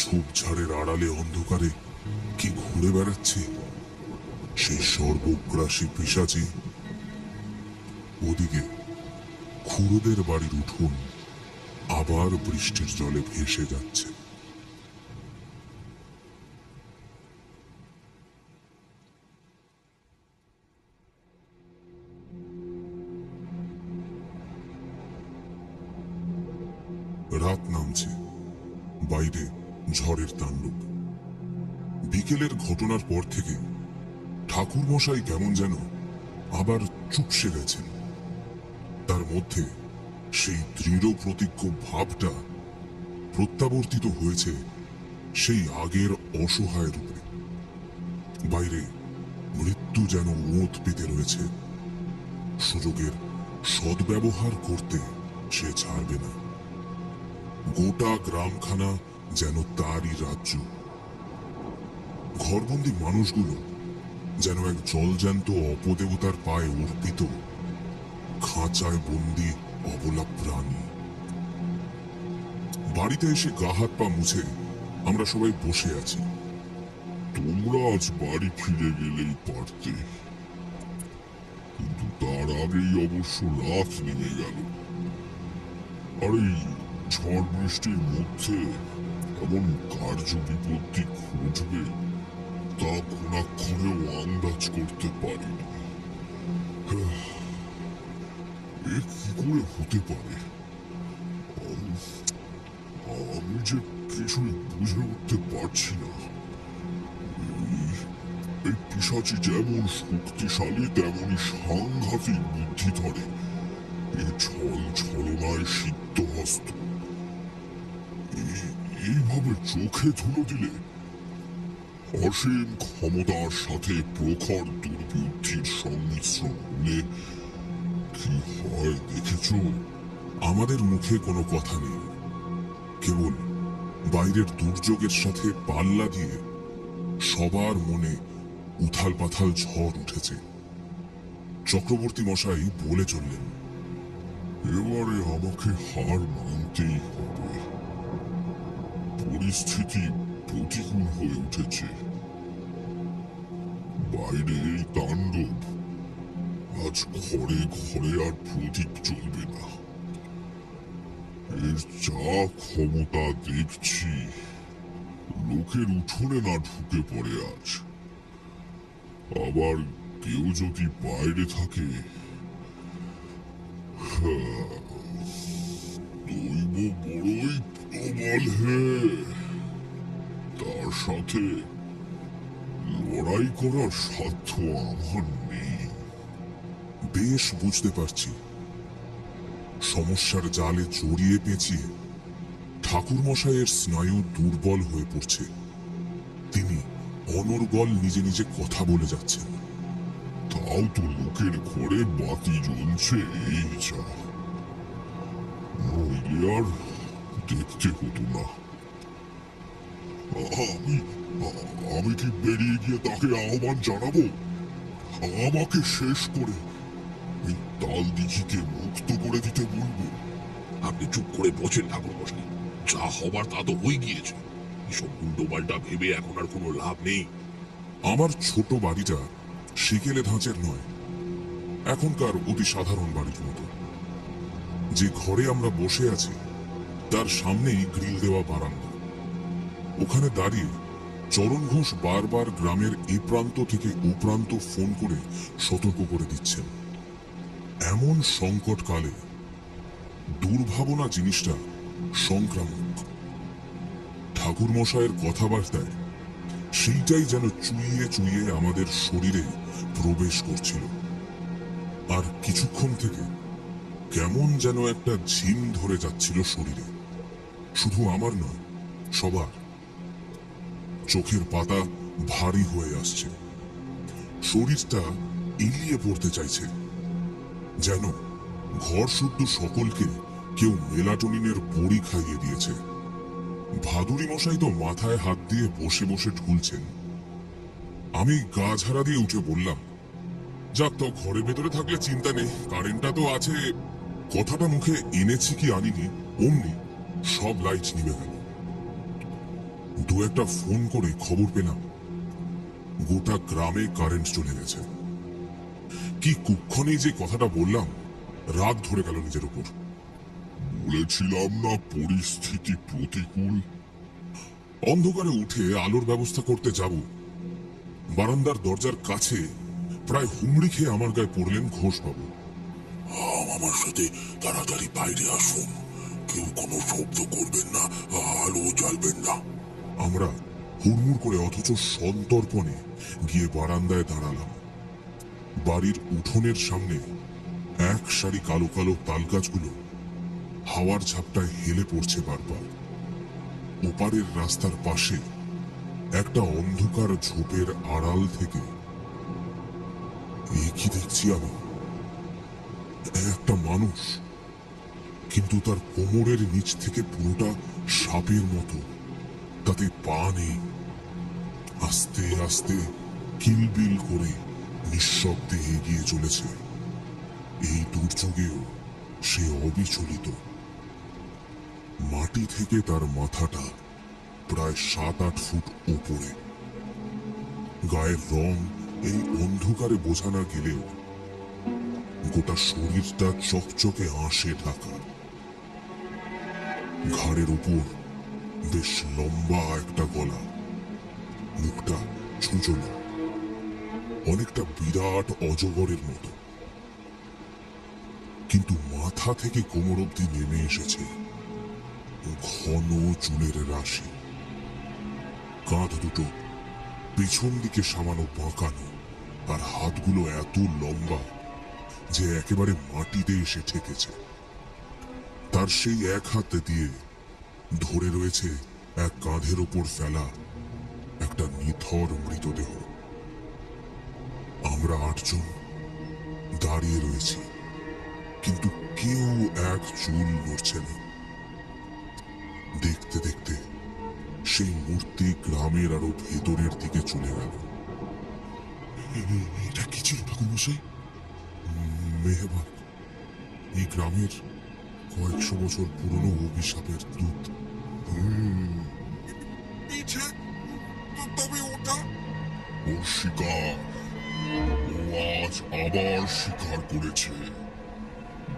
ঝোপঝাড়ের আড়ালে অন্ধকারে কি ঘুরে বেড়াচ্ছে সেই সর্বগ্রাসী পিশাচি? ওদিকে খুড়োদের বাড়ির উঠোন আবার বৃষ্টির জলে ভেসে যাচ্ছে। রাত নামছে, বাইরে ঝড়ের তাণ্ডব। বিকেলের ঘটনার পর থেকে ঠাকুর মশাই কেমন যেন আবার চুপসে গেছেন। তার মধ্যে সেই দৃঢ় প্রতিজ্ঞ ভাবটা প্রত্যাবর্তিত হয়েছে সেই আগের অসহায় রূপে। বাইরে মৃত্যু যেন ওঁত পেতে রয়েছে। সুযোগের সদ্ব্যবহার করতে সে ছাড়বে না। গোটা গ্রামখানা যেন তারই রাজ্য। ঘরবন্দি মানুষগুলো যেন এক জলজ্যান্ত অপদেবতার পায়ে অর্পিত খাঁচায় বন্দি অবলা প্রাণী। বাড়িতে এসে গা হাত পা মুছে আমরা সবাই বসে আছি। তোমরা আজ বাড়ি ফিরে গেলেই পারতে, কিন্তু তার আগেই অবশ্য রাত নেমে গেল। আর এই ঝড় বৃষ্টির মধ্যে এমন কার্য বিপত্তি ঘটবে তা কোনাক্ষরেও আন্দাজ করতে পারিনি। এ কি করে হতে পারে? আমি যে কিছুই বুঝে উঠতে পারছি না। এই পিশাচি যেমন শক্তিশালী তেমনই সাংঘাতিক বুদ্ধি ধরে। এই ছল ছলনায় সিদ্ধহস্ত। এইভাবে চোখে ধুলো দিলে অসীম ক্ষমতার সাথে প্রখর দুর্বুদ্ধির সংমিশ্রণ হলে কি হয় দেখেছ? আমাদের মুখে কোনো কথা নেই, কেবল বাইরের দুর্যোগের সাথে পাল্লা দিয়ে সবার মনে উথাল পাথাল ঝড় উঠেছে। চক্রবর্তী মশাই বলে চললেন, এবারে আমাকে হার মানতেই হবে। পরিস্থিতি প্রতিকূল হয়ে উঠেছে। বাইরে এই তাণ্ডব, আজ ঘরে ঘরে আর প্রদীপ চলবে না। এর যা ক্ষমতা দেখছি, লোকের উঠোনে না ঢুকে পড়ে আজ। আবার কেউ যদি বাইরে থাকে, দৈব বড়ই প্রবল হে। তার সাথে লড়াই করার সাধ্য আমার নেই। বেশ বুঝতে পারছি সমস্যার জালে জড়িয়ে পেঁচিয়ে ঠাকুর মশাইয়ের স্নায়ু দুর্বল হয়ে পড়ছে। তিনি অনর্গল নিজে নিজে কথা বলে যাচ্ছেন। তাও তো লোকের ঘরে বাতি জ্বলছে, এই যা। নইলে আর দেখতে হতো না। আমি আমি কি বেরিয়ে গিয়ে তাকে আহ্বান জানাবো? আমাকে শেষ করে এই তাল দিঘিকে মুক্ত করে দিতে বলবো? আপনি চুপ করে বসেন ঠাকুর মশাই, যা হবার তা তো হয়ে গিয়েছে। এসব উল্টোপাল্টা ভেবে এখন আর কোনো লাভ নেই। আমার ছোট বাড়িটা শিকেলে ধাঁচের নয়, এখনকার অতি সাধারণ বাড়ির মতো। যে ঘরে আমরা বসে আছি তার সামনেই গ্রিল দেওয়া বারান্দা। ওখানে দাঁড়িয়ে চরণ ঘোষ বারবার গ্রামের এ প্রান্ত থেকে ও প্রান্ত ফোন করে সতর্ক করে দিচ্ছেন। এমন সংকটকালে দুর্ভাবনা জিনিসটা সংক্রামক। ঠাকুর মশাইয়ের কথাবার্তায় সেইটাই যেন চুইয়ে চুইয়ে আমাদের শরীরে প্রবেশ করছিল। আর কিছুক্ষণ থেকে কেমন যেন একটা ঝিম ধরে যাচ্ছিল শরীরে। শুধু আমার নয়, সবার। চোখের পাতা ভারী হয়ে আসছে, শরীরটা এলিয়ে পড়তে চাইছে, যেন ঘর শুদ্ধ সকলকে কেউ মেলাটোনিনের বড়ি খাইয়ে দিয়েছে। ভাদুরী মশাই তো মাথায় হাত দিয়ে বসে বসে ঢুলছেন। আমি গা ঝাড়া দিয়ে উঠে বললাম, যাক, তো ঘরের ভেতরে থাকলে চিন্তা নেই, কারেন্টটা তো আছে। কথাটা মুখে এনেছি কি আনিনি, অমনি সব লাইট নিভে গেল। দু একটা ফোন করে খবর পেলাম গোটা গ্রামে কারেন্ট চলে গেছে। কি কুক্ষণেই যে কথাটা বললাম, রাগ ধরে গেল নিজের উপর। বলেছিলাম না পরিস্থিতি প্রতিকূল। অন্ধকারে উঠে আলোর ব্যবস্থা করতে যাব, বারান্দার দরজার কাছে প্রায় হুমড়ি খেয়ে আমার গায়ে পড়লেন ঘোষবাবু। আমার সাথে তাড়াতাড়ি বাইরে আসুন। কেউ কোনো শব্দ করবেন না, আলো জ্বালবেন না। আমরা হুড়মুড় করে অথচ সন্তর্পণে গিয়ে বারান্দায় দাঁড়ালাম। বাড়ির উঠোনের সামনে এক সারি কালো কালো তালগাছগুলো হাওয়ার ঝাপটায় হেলে পড়ছে বারবার। ওপারের রাস্তার পাশে একটা অন্ধকার ঝোপের আড়াল থেকে কি দেখছি আমি, একটা মানুষ, কিন্তু তার কোমরের নিচ থেকে পুরোটা সাপের মতো, তাতে পা নেই। আস্তে আস্তে কিলবিল করে নিঃশব্দে এগিয়ে চলেছে। এই দুর্যোগেও সে অবিচলিত। মাটি থেকে তার মাথাটা প্রায় 7-8 ফুট উপরে। গায়ের রং এই অন্ধকারে বোঝা না গেলেও গোটা শরীরটা চকচকে আঁশে ঢাকা। ঘাড়ের উপর বেশ লম্বা একটা গলা, মুখটা ছুঁচলো, অনেকটা বিরাট অজগরের মতো। কিন্তু মাথা থেকে কোমর অব্দি নেমে এসেছে ঘন চুলের রাশি, কাঁধ দুটো পেছন দিকে সামান্য বাঁকানো, আর হাতগুলো এত লম্বা যে একেবারে মাটিতে এসে ঠেকেছে। তার সেই এক হাত দিয়ে ধরে রয়েছে এক কাঁধের ওপর ফেলা একটা নিথর মৃতদেহ। আমরা 8 জন দাঁড়িয়ে রয়েছি, কিন্তু কেউ এক চুল নড়ছে না। দেখতে দেখতে সেই মূর্তি গ্রামের আরো ভেতরের দিকে চলে গেল। এটা কি ছিল ঠাকুরমশাই? মেহবাব, এই গ্রামের কয়েকশো বছর পুরনো অভিশাপের দূত। তবে ওটা ওর শিকার, ও আজ আবার শিকার করেছে।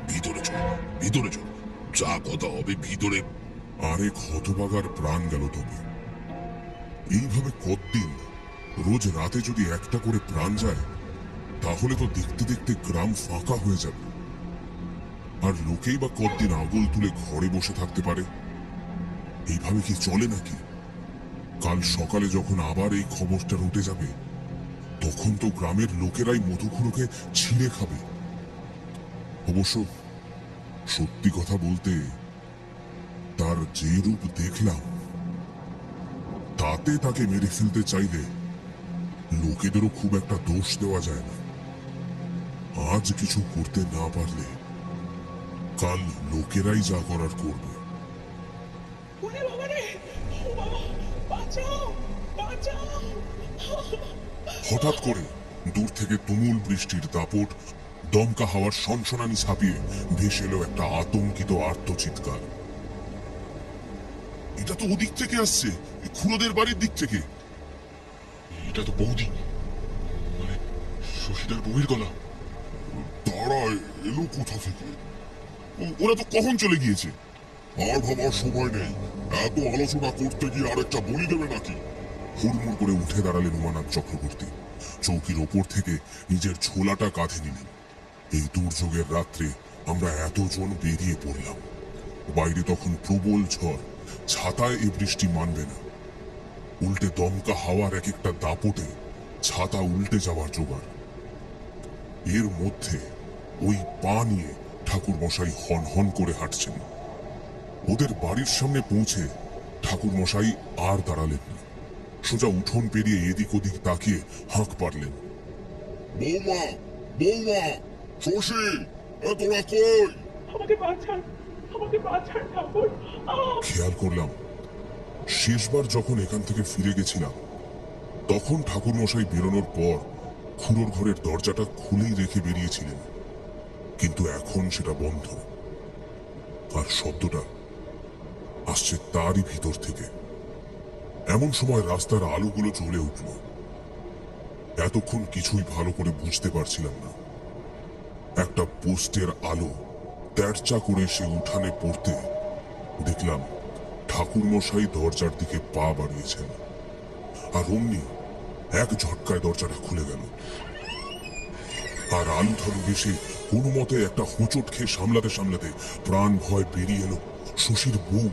ভিতরে চল, ভিতরে চল, যা কথা হবে ভিতরে। আরেক হতভাগার প্রাণ গেল। তবে এইভাবে কতদিন? রোজ রাতে যদি একটা করে প্রাণ যায়, তাহলে তো দেখতে দেখতে গ্রাম ফাঁকা হয়ে যাবে। আর লোকেই বা কতদিন আগুল তুলে ঘরে বসে থাকতে পারে? এইভাবে কি চলে নাকি? কাল সকালে যখন আবার এই খবরটা রটে যাবে, তখন তো গ্রামের লোকেরাই মধুখুড়োকে ছিঁড়ে খাবে। অবশ্য সত্যি কথা বলতে, তার যে রূপ দেখলাম, তাতে তাকে মেরে ফেলতে চাইলে লোকেদেরও খুব একটা দোষ দেওয়া যায় না। আজ কিছু করতে না পারলে কাল লোকেরাই যা করার করবে। ওরে বাবা রে! ও বাবা, বাঁচাও, বাঁচাও! হঠাৎ করে দূর থেকে তুমুল বৃষ্টির দাপট, দমকা হাওয়ার সনসনানি ছাপিয়ে ভেসে এলো একটা আতঙ্কিত আর্তচিৎকার। এটা তো ওদিক থেকে আসছে, খুড়োদের বাড়ির দিক থেকে। এটা তো বৌদি, মানে শশীদার বউয়ের গলা। দাঁড়ায়, এলো কোথা থেকে? ওরা তো কখন চলে গিয়েছে? আর ভাবার সময় নেই। এত আলোচনা করতে গিয়ে আরেকটা বলি দেবে নাকি? হুড়মুড় করে উঠে দাঁড়ালেন উমানাথ চক্রবর্তী। চৌকির ওপর থেকে নিজের ছোলাটা কাঁধে নিলেন। এই দুর্যোগের রাত্রে আমরা এতজন বেরিয়ে পড়লাম। বাইরে তখন প্রবল ঝড়, ছাতায় এই বৃষ্টি মানবে না। উল্টে দমকা হাওয়ার এক একটা দাপটে ছাতা উল্টে যাওয়ার জোগাড়। এর মধ্যে ওই পা নিয়ে ঠাকুর মশাই হন হন করে হাঁটছেন। ওদের বাড়ির সামনে পৌঁছে ঠাকুর মশাই আর দাঁড়ালেন না। সোজা উঠোন পেরিয়ে এদিক ওদিক তাকিয়ে হাঁক পারলেন। বৌমা, বৌমা, শশী, তোরা কই? আমাকে বাঁচান, আমাকে বাঁচান ঠাকুর! খেয়াল করলাম, শেষবার যখন এখান থেকে ফিরে গেছিলাম, তখন ঠাকুর মশাই বেরোনোর পর খুড়োর ঘরের দরজাটা খুলেই রেখে বেরিয়েছিলেন। কিন্তু এখন সেটা বন্ধ, আর শব্দটা আসছে তারই ভিতর থেকে। এমন সময় রাস্তার আলোগুলো জ্বলে উঠল। এতক্ষণ কিছুই ভালো করে বুঝতে পারছিলাম না। একটা পোস্টের আলো তেরচা করে সে উঠানে পড়তে দেখলাম ঠাকুর মশাই দরজার দিকে পা বাড়িয়েছেন, আর অমনি এক ঝটকায় দরজাটা খুলে গেল। আর আলু ধরে বেশি কোনো মতে একটা হোঁচট খেয়ে সামলাতে সামলাতে প্রাণ ভয় বেরিয়ে এলো শশীর বউ।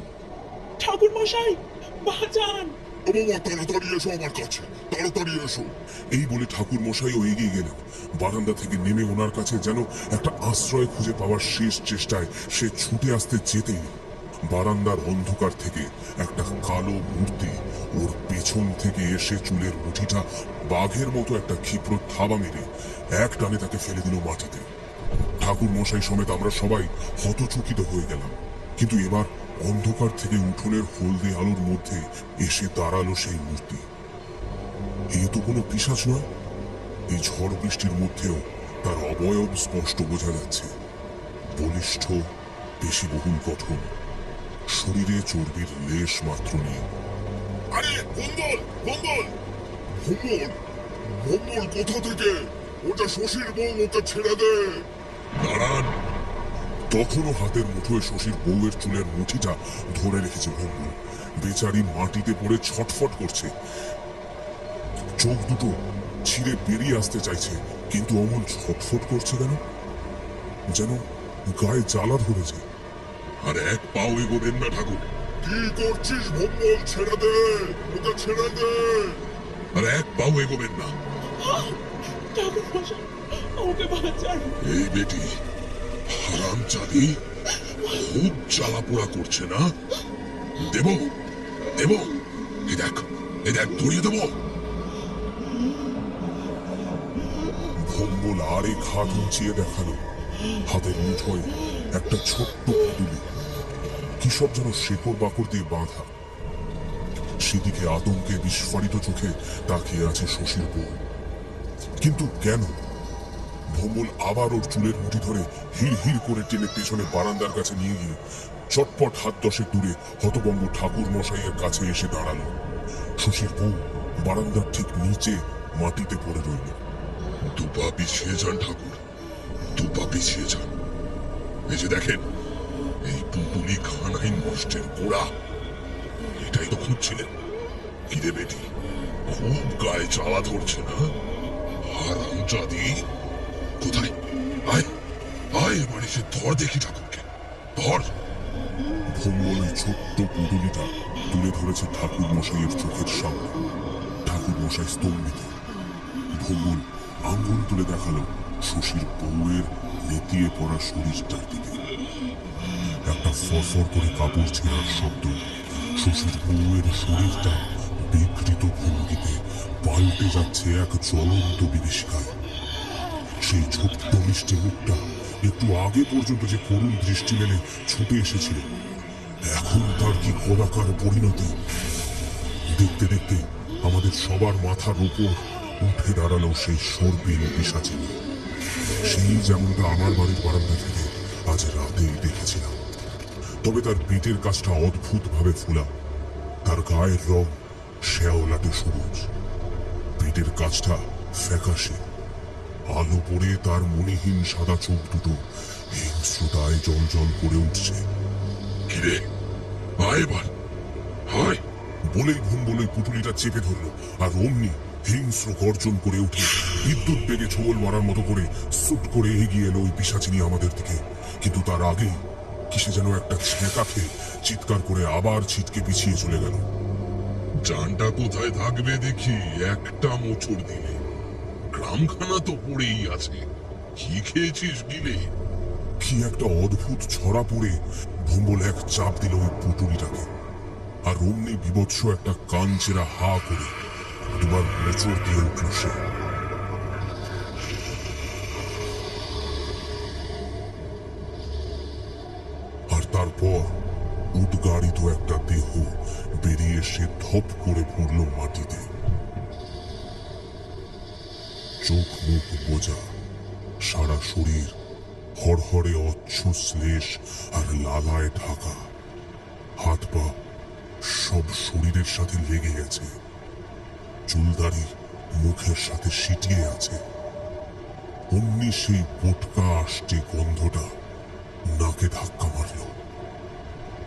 ঠাকুর মশাই, বাঁচান! বৌমা, তাড়াতাড়ি এসো আমার কাছে, তাড়াতাড়ি এসো। এই বলে ঠাকুর মশাইও এগিয়ে গেলেন। বারান্দা থেকে নেমে ওনার কাছে যেন একটা আশ্রয় খুঁজে পাওয়ার শেষ চেষ্টায় সে ছুটে আসতে যেতেই বারান্দার অন্ধকার থেকে একটা কালো মূর্তি ওর পেছন থেকে এসে চুলের মুঠিটা বাঘের মতো একটা ক্ষিপ্র থাবা মেরে এক টানে তাকে ফেলে দিল মাটিতে। ঠাকুর মশাই সমেত আমরা সবাই হতচকিত হয়ে গেলাম। কিন্তু এবার অন্ধকার থেকে উঠোনের হলদে আলোর মধ্যে এসে দাঁড়ালো সেই মূর্তি। এ তো কোনো পিশাচ নয়। এই ঝড় বৃষ্টির মধ্যেও তার অবয়ব স্পষ্ট বোঝা যাচ্ছে। বলিষ্ঠ, পেশিবহুল গঠন, শরীরে চর্বির লেশ মাত্র নেই। আরে ভম্বল, ভম্বল, ভম্বল, ভম্বল কোথা থেকে? ওটা শশীর বউ, ওকে ছেড়ে দে। দাঁড়ান! তখনও হাতের মুঠোয় শশীর বউয়ের চুলের মুঠিটা ধরে রেখেছে ভম্বল। বেচারি মাটিতে পড়ে ছটফট করছে। চোখ দুটো ছিঁড়ে বেরিয়ে আসতে চাইছে, কিন্তু অমন ছটফট করছে কেন? যেন গায়ে জ্বালা ধরেছে। আর এক পাও এগোবেন না ঠাকুর। কি করছিস ভম্বল? ছেড়ে দে, ওকে ছেড়ে দে। আর এক পাও এগোবেন না। ঠাকুর মশাই, আমাকে বাঁচান। এই বেটি হারামজাদি খুব জ্বালাপোড়া করছে না? দেব দেব, এই দেখ ধরিয়ে দেব। ভম্বল আরেক হাত উঁচিয়ে দেখালো। হাতের মুঠোয় একটা ছোট্ট পুতুলি, কি সব যেন শেকড় বাকড় দিয়ে বাঁধা। সেদিকে আতঙ্কে বিস্ফারিত চোখে তাকিয়ে আছে শশীর বউ। কিন্তু কেন? ভম্বল আবার ওর চুলের মুঠি ধরে হিড় হিড় করে টেনে পেছনে বারান্দার কাছে নিয়ে গিয়ে চটপট হাত দশেক দূরে হতভম্ব ঠাকুর মশাইয়ের কাছে এসে দাঁড়ালো। শশীর বউ বারান্দার ঠিক নিচে মাটিতে পড়ে রইল। দুপা পিছিয়ে যান ঠাকুর, দুপা পিছিয়ে যান। এই যে দেখেন, এই পুতুলি খানাই নষ্টের গোড়া। এটাই তো খুঁজছিলেন। কিরে বেটি, খুব গায়ে জ্বালা ধরছে না? হারামজাদি কোথায়? আয় আয়, এবার এসে ধর দেখি ঠাকুরকে, ধর। ভম্বল ওই ছোট্ট পুতুলিটা তুলে ধরেছে ঠাকুর মশাইয়ের চোখের সামনে। ঠাকুর মশাই স্তম্ভিত। ভম্বল আঙ্গুল তুলে দেখালো শশীর বউয়ের নেতিয়ে পড়া শরীরটার দিকে। একটা ফরফর করে কাপড় ছেঁড়ার শব্দ। শশীর বউয়ের শরীরটা বিকৃত ভঙ্গিতে পাল্টে যাচ্ছে এক জ্বলন্ত বিভীষিকায়। সেই ছোট্ট মিষ্টি মুখটা একটু আগে পর্যন্ত যে করুণ দৃষ্টি মেলে ছুটে এসেছিল, এখন তার কি কদাকার পরিণতি। দেখতে দেখতে আমাদের সবার মাথার উপর উঠে দাঁড়ালো সেই সর্বিল পিশাচিনী। সেই যেমনটা আমার বাড়ির বারান্দা থেকে আজ রাতেই দেখেছিলাম। তবে তার পেটের কাছটা অদ্ভুত ভাবে ফোলা, তার গায়ের রং শ্যাওলাটে সবুজ, পেটের কাছটা ফ্যাকাশে। আলো পড়ে তার মণিহীন সাদা চোখ দুটো হিংস্রতায় জল করে উঠছে। কিরে, আয় এবার, আয়। বলেই ভম্বলের পুতুলিটা চেপে ধরলো, আর অমনি হিংস্র গর্জন করে উঠে বিদ্যুৎ বেগে ছোবল মারার মতো করে সুট করে এগিয়ে এলো ওই পিশাচিনী আমাদের দিকে। কিন্তু তার আগেই কিসে যেন একটা ছ্যাঁকা খেয়ে চিৎকার করে আবার ছিটকে পিছিয়ে চলে গেল। জানটা কোথায় থাকবে দেখি, একটা মোচড় দিলে। গ্রামখানা তো পড়েই আছে, কি খেয়েছিস গিলে? কি একটা অদ্ভুত ছড়া পড়ে ভম্বল এক চাপ দিল ওই পুতুলিটাকে, আর অমনি বিভৎস একটা কান চেরা হা করে দুবার মোচড় দিয়ে উঠল সে। আর তারপর উদ্গারিত একটা দেহ বেরিয়ে সে ধপ করে পড়ল মাটিতে। চোখ মুখ বোঝা, সারা শরীর হড়হড়ে অচ্ছ শ্লেষ আর লালায় ঢাকা। হাত পা সব শরীরের সাথে লেগে গেছে, চুলদারি মুখের সাথে সিটিয়ে আছে। অমনি সেই বোটকা আষ্টে গন্ধটা নাকে ধাক্কা মারল।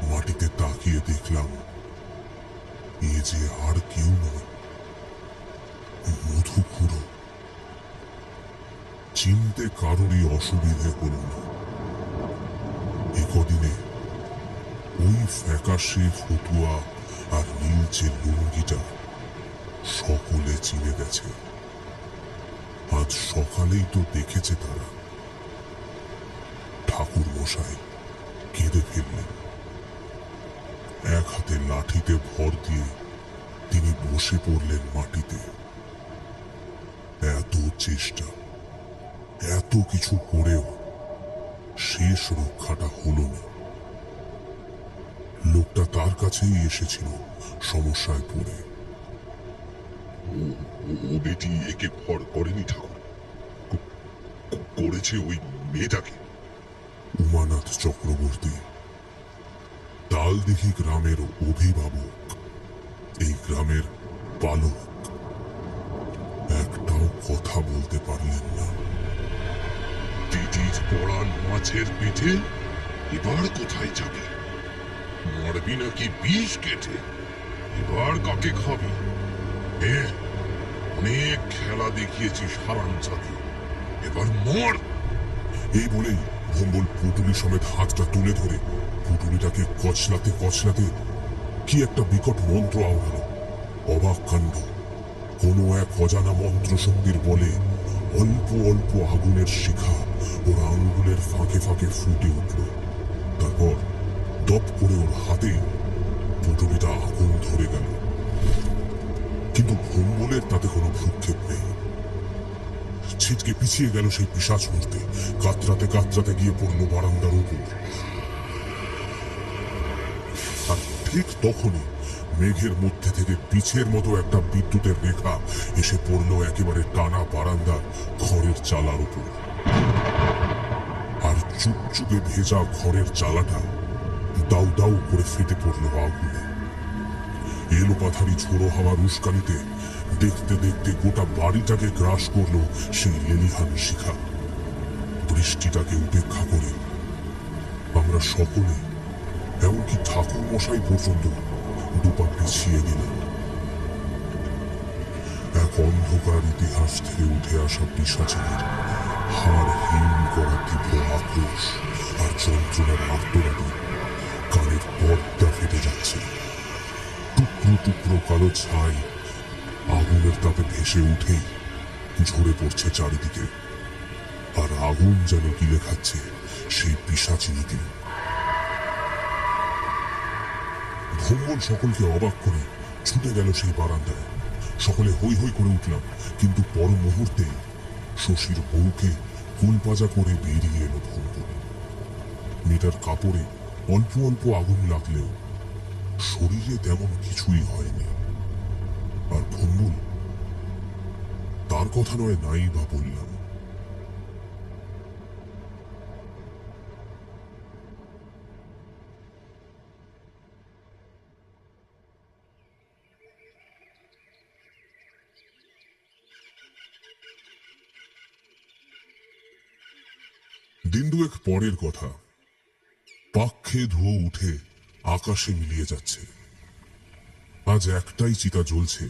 মাটিতে তাকিয়ে দেখলাম এ যে আর কেউ নয়, মধু খুঁড়ো। চিনতে কারোরই অসুবিধে হল না। একদিনে ওই ফ্যাকাশে ফতুয়া আর নীলচে লুঙ্গিটা সকলে চিনে গেছে। আজ সকালেই তো দেখেছে তারা। ঠাকুর মশাই কেঁদে ফেললেন। এক হাতে লাঠিতে ভর দিয়ে তিনি বসে পড়লেন মাটিতে। এত চেষ্টা, এত কিছু করেও শেষ রক্ষাটা হলো না। লোকটা তার কাছেই এসেছিল সমস্যায় পড়ে। ও বেটি একে ভর করেনি ঠাকুর, করেছে ওই মেয়েটাকে। উমানাথ চক্রবর্তী, তালদিঘি গ্রামের অভিভাবক, এই গ্রামের পালক, একটাও কথা বলতে পারলেন না। দিদির পড়ান মাছের পেটে এবার কোথায় যাবে? মরবি নাকি বিষ কেটে? এবার কাকে খাবি? অনেক খেলা দেখিয়েছিস হারামজাদি, এবার মর। এই বলেই ভম্বল পুটুলি সমেত হাতটা তুলে ধরে পুটুলিটাকে কচলাতে কচলাতে কি একটা বিকট মন্ত্র আওড়াল। অবাক কাণ্ড, কোনো এক অজানা মন্ত্র শক্তির বলে অল্প অল্প আগুনের শিখা ওর আঙ্গুলের ফাঁকে ফাঁকে ফুটে উঠল। তারপর দপ করে ওর হাতে পুটুলিটা আগুন ধরে গেল। কিন্তু ভম্বলের তাতে কোনো ভ্রুক্ষেপ নেই। ছিটকে পিছিয়ে গেল সেই পিশাচ মূর্তি, কাতরাতে কাতরাতে গিয়ে পড়ল বারান্দার উপর। আর ঠিক তখনই মেঘের মধ্যে থেকে পিছের মতো একটা বিদ্যুতের রেখা এসে পড়ল একেবারে টানা বারান্দার ঘরের চালার উপর। আর চুপচুপে ভেজা ঘরের চালাটা দাউ দাউ করে ফেটে পড়ল আগুনে। এলো পাথারি ঝোড়ো হাওয়ার উস্কানিতে দেখতে দেখতে গোটা বাড়িটাকে গ্রাস করলো সেই লেলিহান শিখা। বৃষ্টিটাকে উপেক্ষা করে আমরা সকলে, এমনকি ঠাকুর মশাই পর্যন্ত দুপা পিছিয়ে দিলাম। এক অন্ধকার ইতিহাস থেকে উঠে আসা পিশাচিদের হাড় হিম করা তীব্র আক্রোশ আর যন্ত্রণার আর্তনাদে কানের পর্দা ফেটে যাচ্ছে। টুকরো টুকরো কালো ছাই আগুনের তাপে ভেসে উঠেই ঝরে পড়ছে চারিদিকে। আর আগুন যেন গিলে খাচ্ছে সেই পিশাচিনীকে। ভম্বল সকলকে অবাক করে ছুটে গেল সেই বারান্দায়। সকলে হৈ হৈ করে উঠলাম, কিন্তু পর মুহূর্তে শশীর বউকে কুলপাজা করে বেরিয়ে এলো ভম্বল। মেয়েটার কাপড়ে অল্প অল্প আগুন লাগলেও শরীরে তেমন কিছুই হয়নি। আর ভম্বল, তার কথা নয় নাই বা বললাম। দিন দুয়েক পরের কথা। পাক খেয়ে ধুয়ো উঠে আকাশে মিলিয়ে যাচ্ছে। আজ একটাই চিতা জ্বলছে,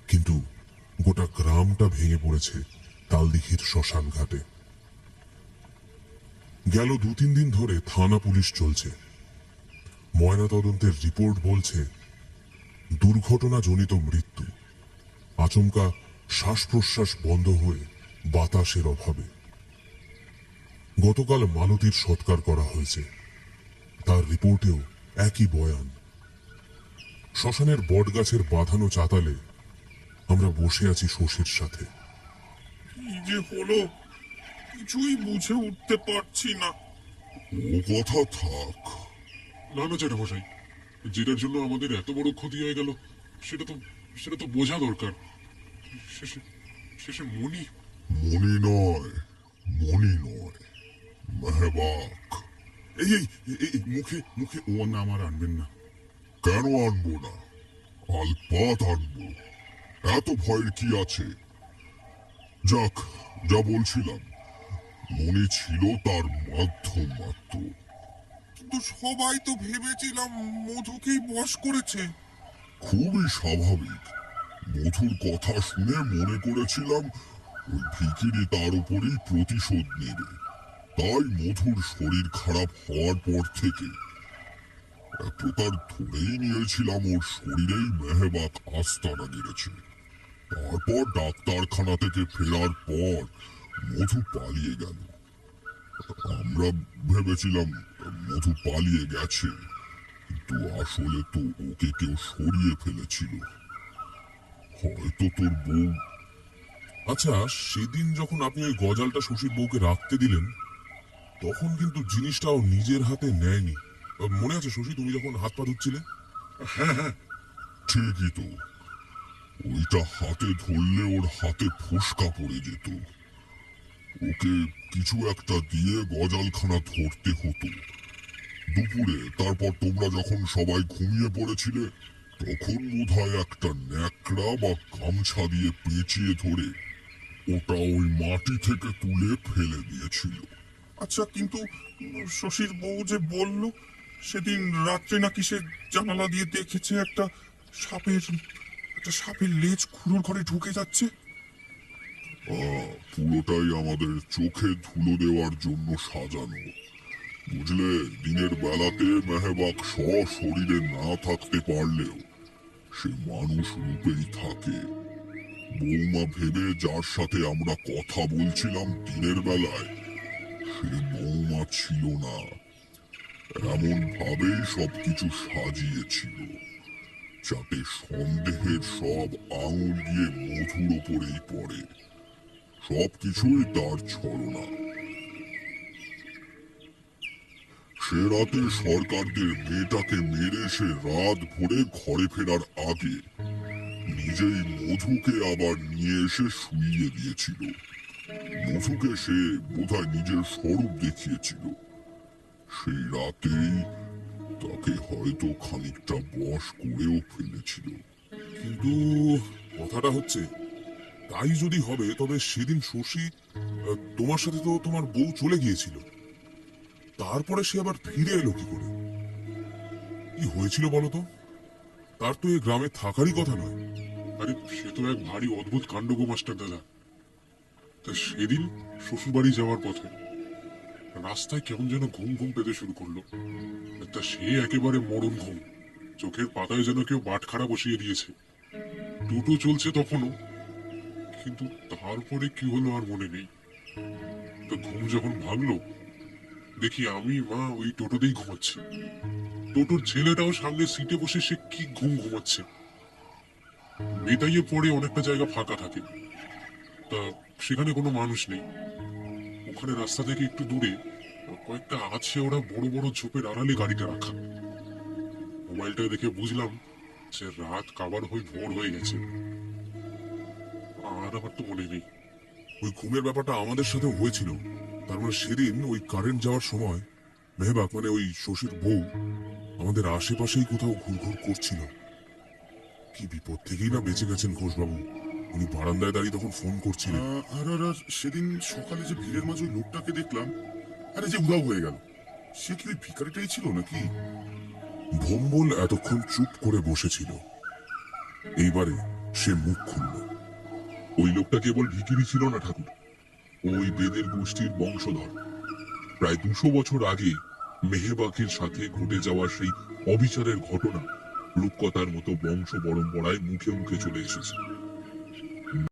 কিন্তু গোটা গ্রামটা ভেঙে পড়েছে তালদিঘির শ্মশান ঘাটে। গেল 2-3 দিন ধরে থানা পুলিশ চলছে। ময়নাতদন্তের রিপোর্ট বলছে দুর্ঘটনা জনিত মৃত্যু, আচমকা শ্বাস প্রশ্বাস বন্ধ হয়ে বাতাসের অভাবে। গতকাল মালতীর সৎকার করা হয়েছে, তার রিপোর্টেও একই বয়ান। শ্মশানের বটগাছের বাঁধানো চাতালে আমরা বসে আছি শশীর সাথে। কি যে হলো কিছুই বুঝে উঠতে পারছি না। ও কথা থাক। না না চ্যাটা মশাই, যেটার জন্য আমাদের এত বড় ক্ষতি হয়ে গেল সেটা তো বোঝা দরকার। শেষে শেষে মনি মনি নয়, মনি নয়, মেহবাক। এই এই এই মুখে মুখে ও নাম আর আনবেন না। কেন আনবো না? আলপাত আনবো। এত ভয়ের কি আছে? যাক, যা বলছিলাম, মনি ছিল তার মাধ্যম মাত্র। কিন্তু সবাই তো ভেবেছিলাম মধুকেই বশ করেছে। খুবই স্বাভাবিক। মধুর কথা শুনে মনে করেছিলাম ওই ভিখিরি তার উপরই প্রতিশোধ নেবে। তাই মধুর শরীর খারাপ হওয়ার পর থেকে এক প্রকার ধরেই নিয়েছিলাম ওর শরীরেই মেহবাক আস্তানা গেড়েছে। তারপর ডাক্তারখানা থেকে ফেরার পর মধু পালিয়ে গেল। আমরা ভেবেছিলাম মধু পালিয়ে গেছে, কিন্তু আসলে তো ওকে কেউ সরিয়ে ফেলেছিল। হয়তো তোর বউ। আচ্ছা, সেদিন যখন আপনি ওই গজালটা শশীর বউকে রাখতে দিলেন, তখন কিন্তু জিনিসটাও নিজের হাতে নেয়নি। মনে আছে শশী, তুমি যখন হাত পা ধুচ্ছিলে? ঠিকই তো। ওইটা হাতে ধরলে ওর হাতে ফোসকা পড়ে যেত। ওকে কিছু একটা দিয়ে গজালখানা ধরতে হতো দুপুরে। তারপর তোমরা যখন সবাই ঘুমিয়ে পড়েছিলে, তখন বোধহয় একটা ন্যাকড়া বা গামছা দিয়ে পেঁচিয়ে ধরে ওটা ওই মাটি থেকে তুলে ফেলে দিয়েছিল। আচ্ছা, কিন্তু শশীর বউ যে বলল সেদিন রাত্রে নাকি সে জানালা দিয়ে দেখেছে একটা সাপের লেজ খুড়োর ঘরে ঢুকে যাচ্ছে। পুরোটাই আমাদের চোখে ধুলো দেওয়ার জন্য সাজানো। বুঝলে, দিনের বেলাতে মেহবাক সশরীরে না থাকতে পারলেও সে মানুষ রূপেই থাকে। বৌমা ভেবে যার সাথে আমরা কথা বলছিলাম দিনের বেলায়, সে বৌমা ছিল না। এমন ভাবেই সবকিছু সাজিয়েছিল যাতে সন্দেহের সব আঙুল গিয়ে মধুর ওপরেই পড়ে। সবকিছুই তার ছলনা। সে রাতে সরকারদের মেয়েটাকে মেরে সে রাত ভরে ঘরে ফেরার আগে নিজেই মধুকে আবার নিয়ে এসে শুইয়ে দিয়েছিল। মধুকে সে বোধহয় নিজের স্বরূপ দেখিয়েছিল। সেই রাতেই তাকে হয়তো খানিকটা বশ করেও ফেলেছিল। কিন্তু কথাটা হচ্ছে, তাই যদি হবে তবে সেদিন শশী তোমার সাথে তো তোমার বউ চলে গিয়েছিল, তারপরে সে আবার ফিরে এলো কি করে? কি হয়েছিল বলো তো? তার তো এই গ্রামে থাকারই কথা নয়। আরে সে তো এক ভারী অদ্ভুত কাণ্ড গো মাস্টার দাদা। তা সেদিন শ্বশুরবাড়ি যাওয়ার পথে রাস্তায় কেমন যেন ঘুম ঘুম পেতে শুরু করলো। তা সে একেবারে মরণ ঘুম, চোখের পাতায় যেন কেউ বাটখারা বসিয়ে দিয়েছে। টোটো চলছে তখনও, কিন্তু তারপরে কি হলো আর মনে নেই। তো ঘুম যখন ভাঙলো, দেখি আমি মা ওই টোটোতেই ঘুমাচ্ছি। টোটোর ছেলেটাও সামনে সিটে বসে সে কি ঘুমাচ্ছে। বেতাইয়ে পড়ে অনেকটা জায়গা ফাঁকা থাকে, তা সেখানে কোনো মানুষ নেই। ওখানে রাস্তা থেকে একটু দূরে কয়েকটা আছে ওরা বড় বড় ঝোপের আড়ালে গাড়িটা রাখা। মোবাইলটা দেখে বুঝলাম যে রাত কাবার হয়ে ভোর হয়ে গেছে। আর আমার তো মনে নেই। ওই ঘুমের ব্যাপারটা আমাদের সাথে হয়েছিল। তার মানে সেদিন ওই কারেন্ট যাওয়ার সময় মেহবাক মানে ওই শশীর বউ আমাদের আশেপাশেই কোথাও ঘুরঘুর করছিল। কি বিপদ থেকেই না বেঁচে গেছেন ঘোষবাবু। উনি বারান্দায় দাঁড়িয়ে তখন ফোন করছিলেন। আর সেদিন সকালে যে ভিড়ের মাঝে ওই লোকটাকে দেখলাম, আরে যে উধাও হয়ে গেল, সে কি ওই ভিখারিটাই ছিল নাকি? ভম্বল এতক্ষণ চুপ করে বসেছিল, এইবারে সে মুখ খুলল। ওই লোকটা কেবল ভিখিরি ছিল না ঠাকুর, ওই বেদের গোষ্ঠীর বংশধর। প্রায় 200 বছর আগে মেহেবাকের সাথে ঘটে যাওয়া সেই অবিচারের ঘটনা রূপকথার মতো বংশ পরম্পরায় মুখে মুখে চলে এসেছে।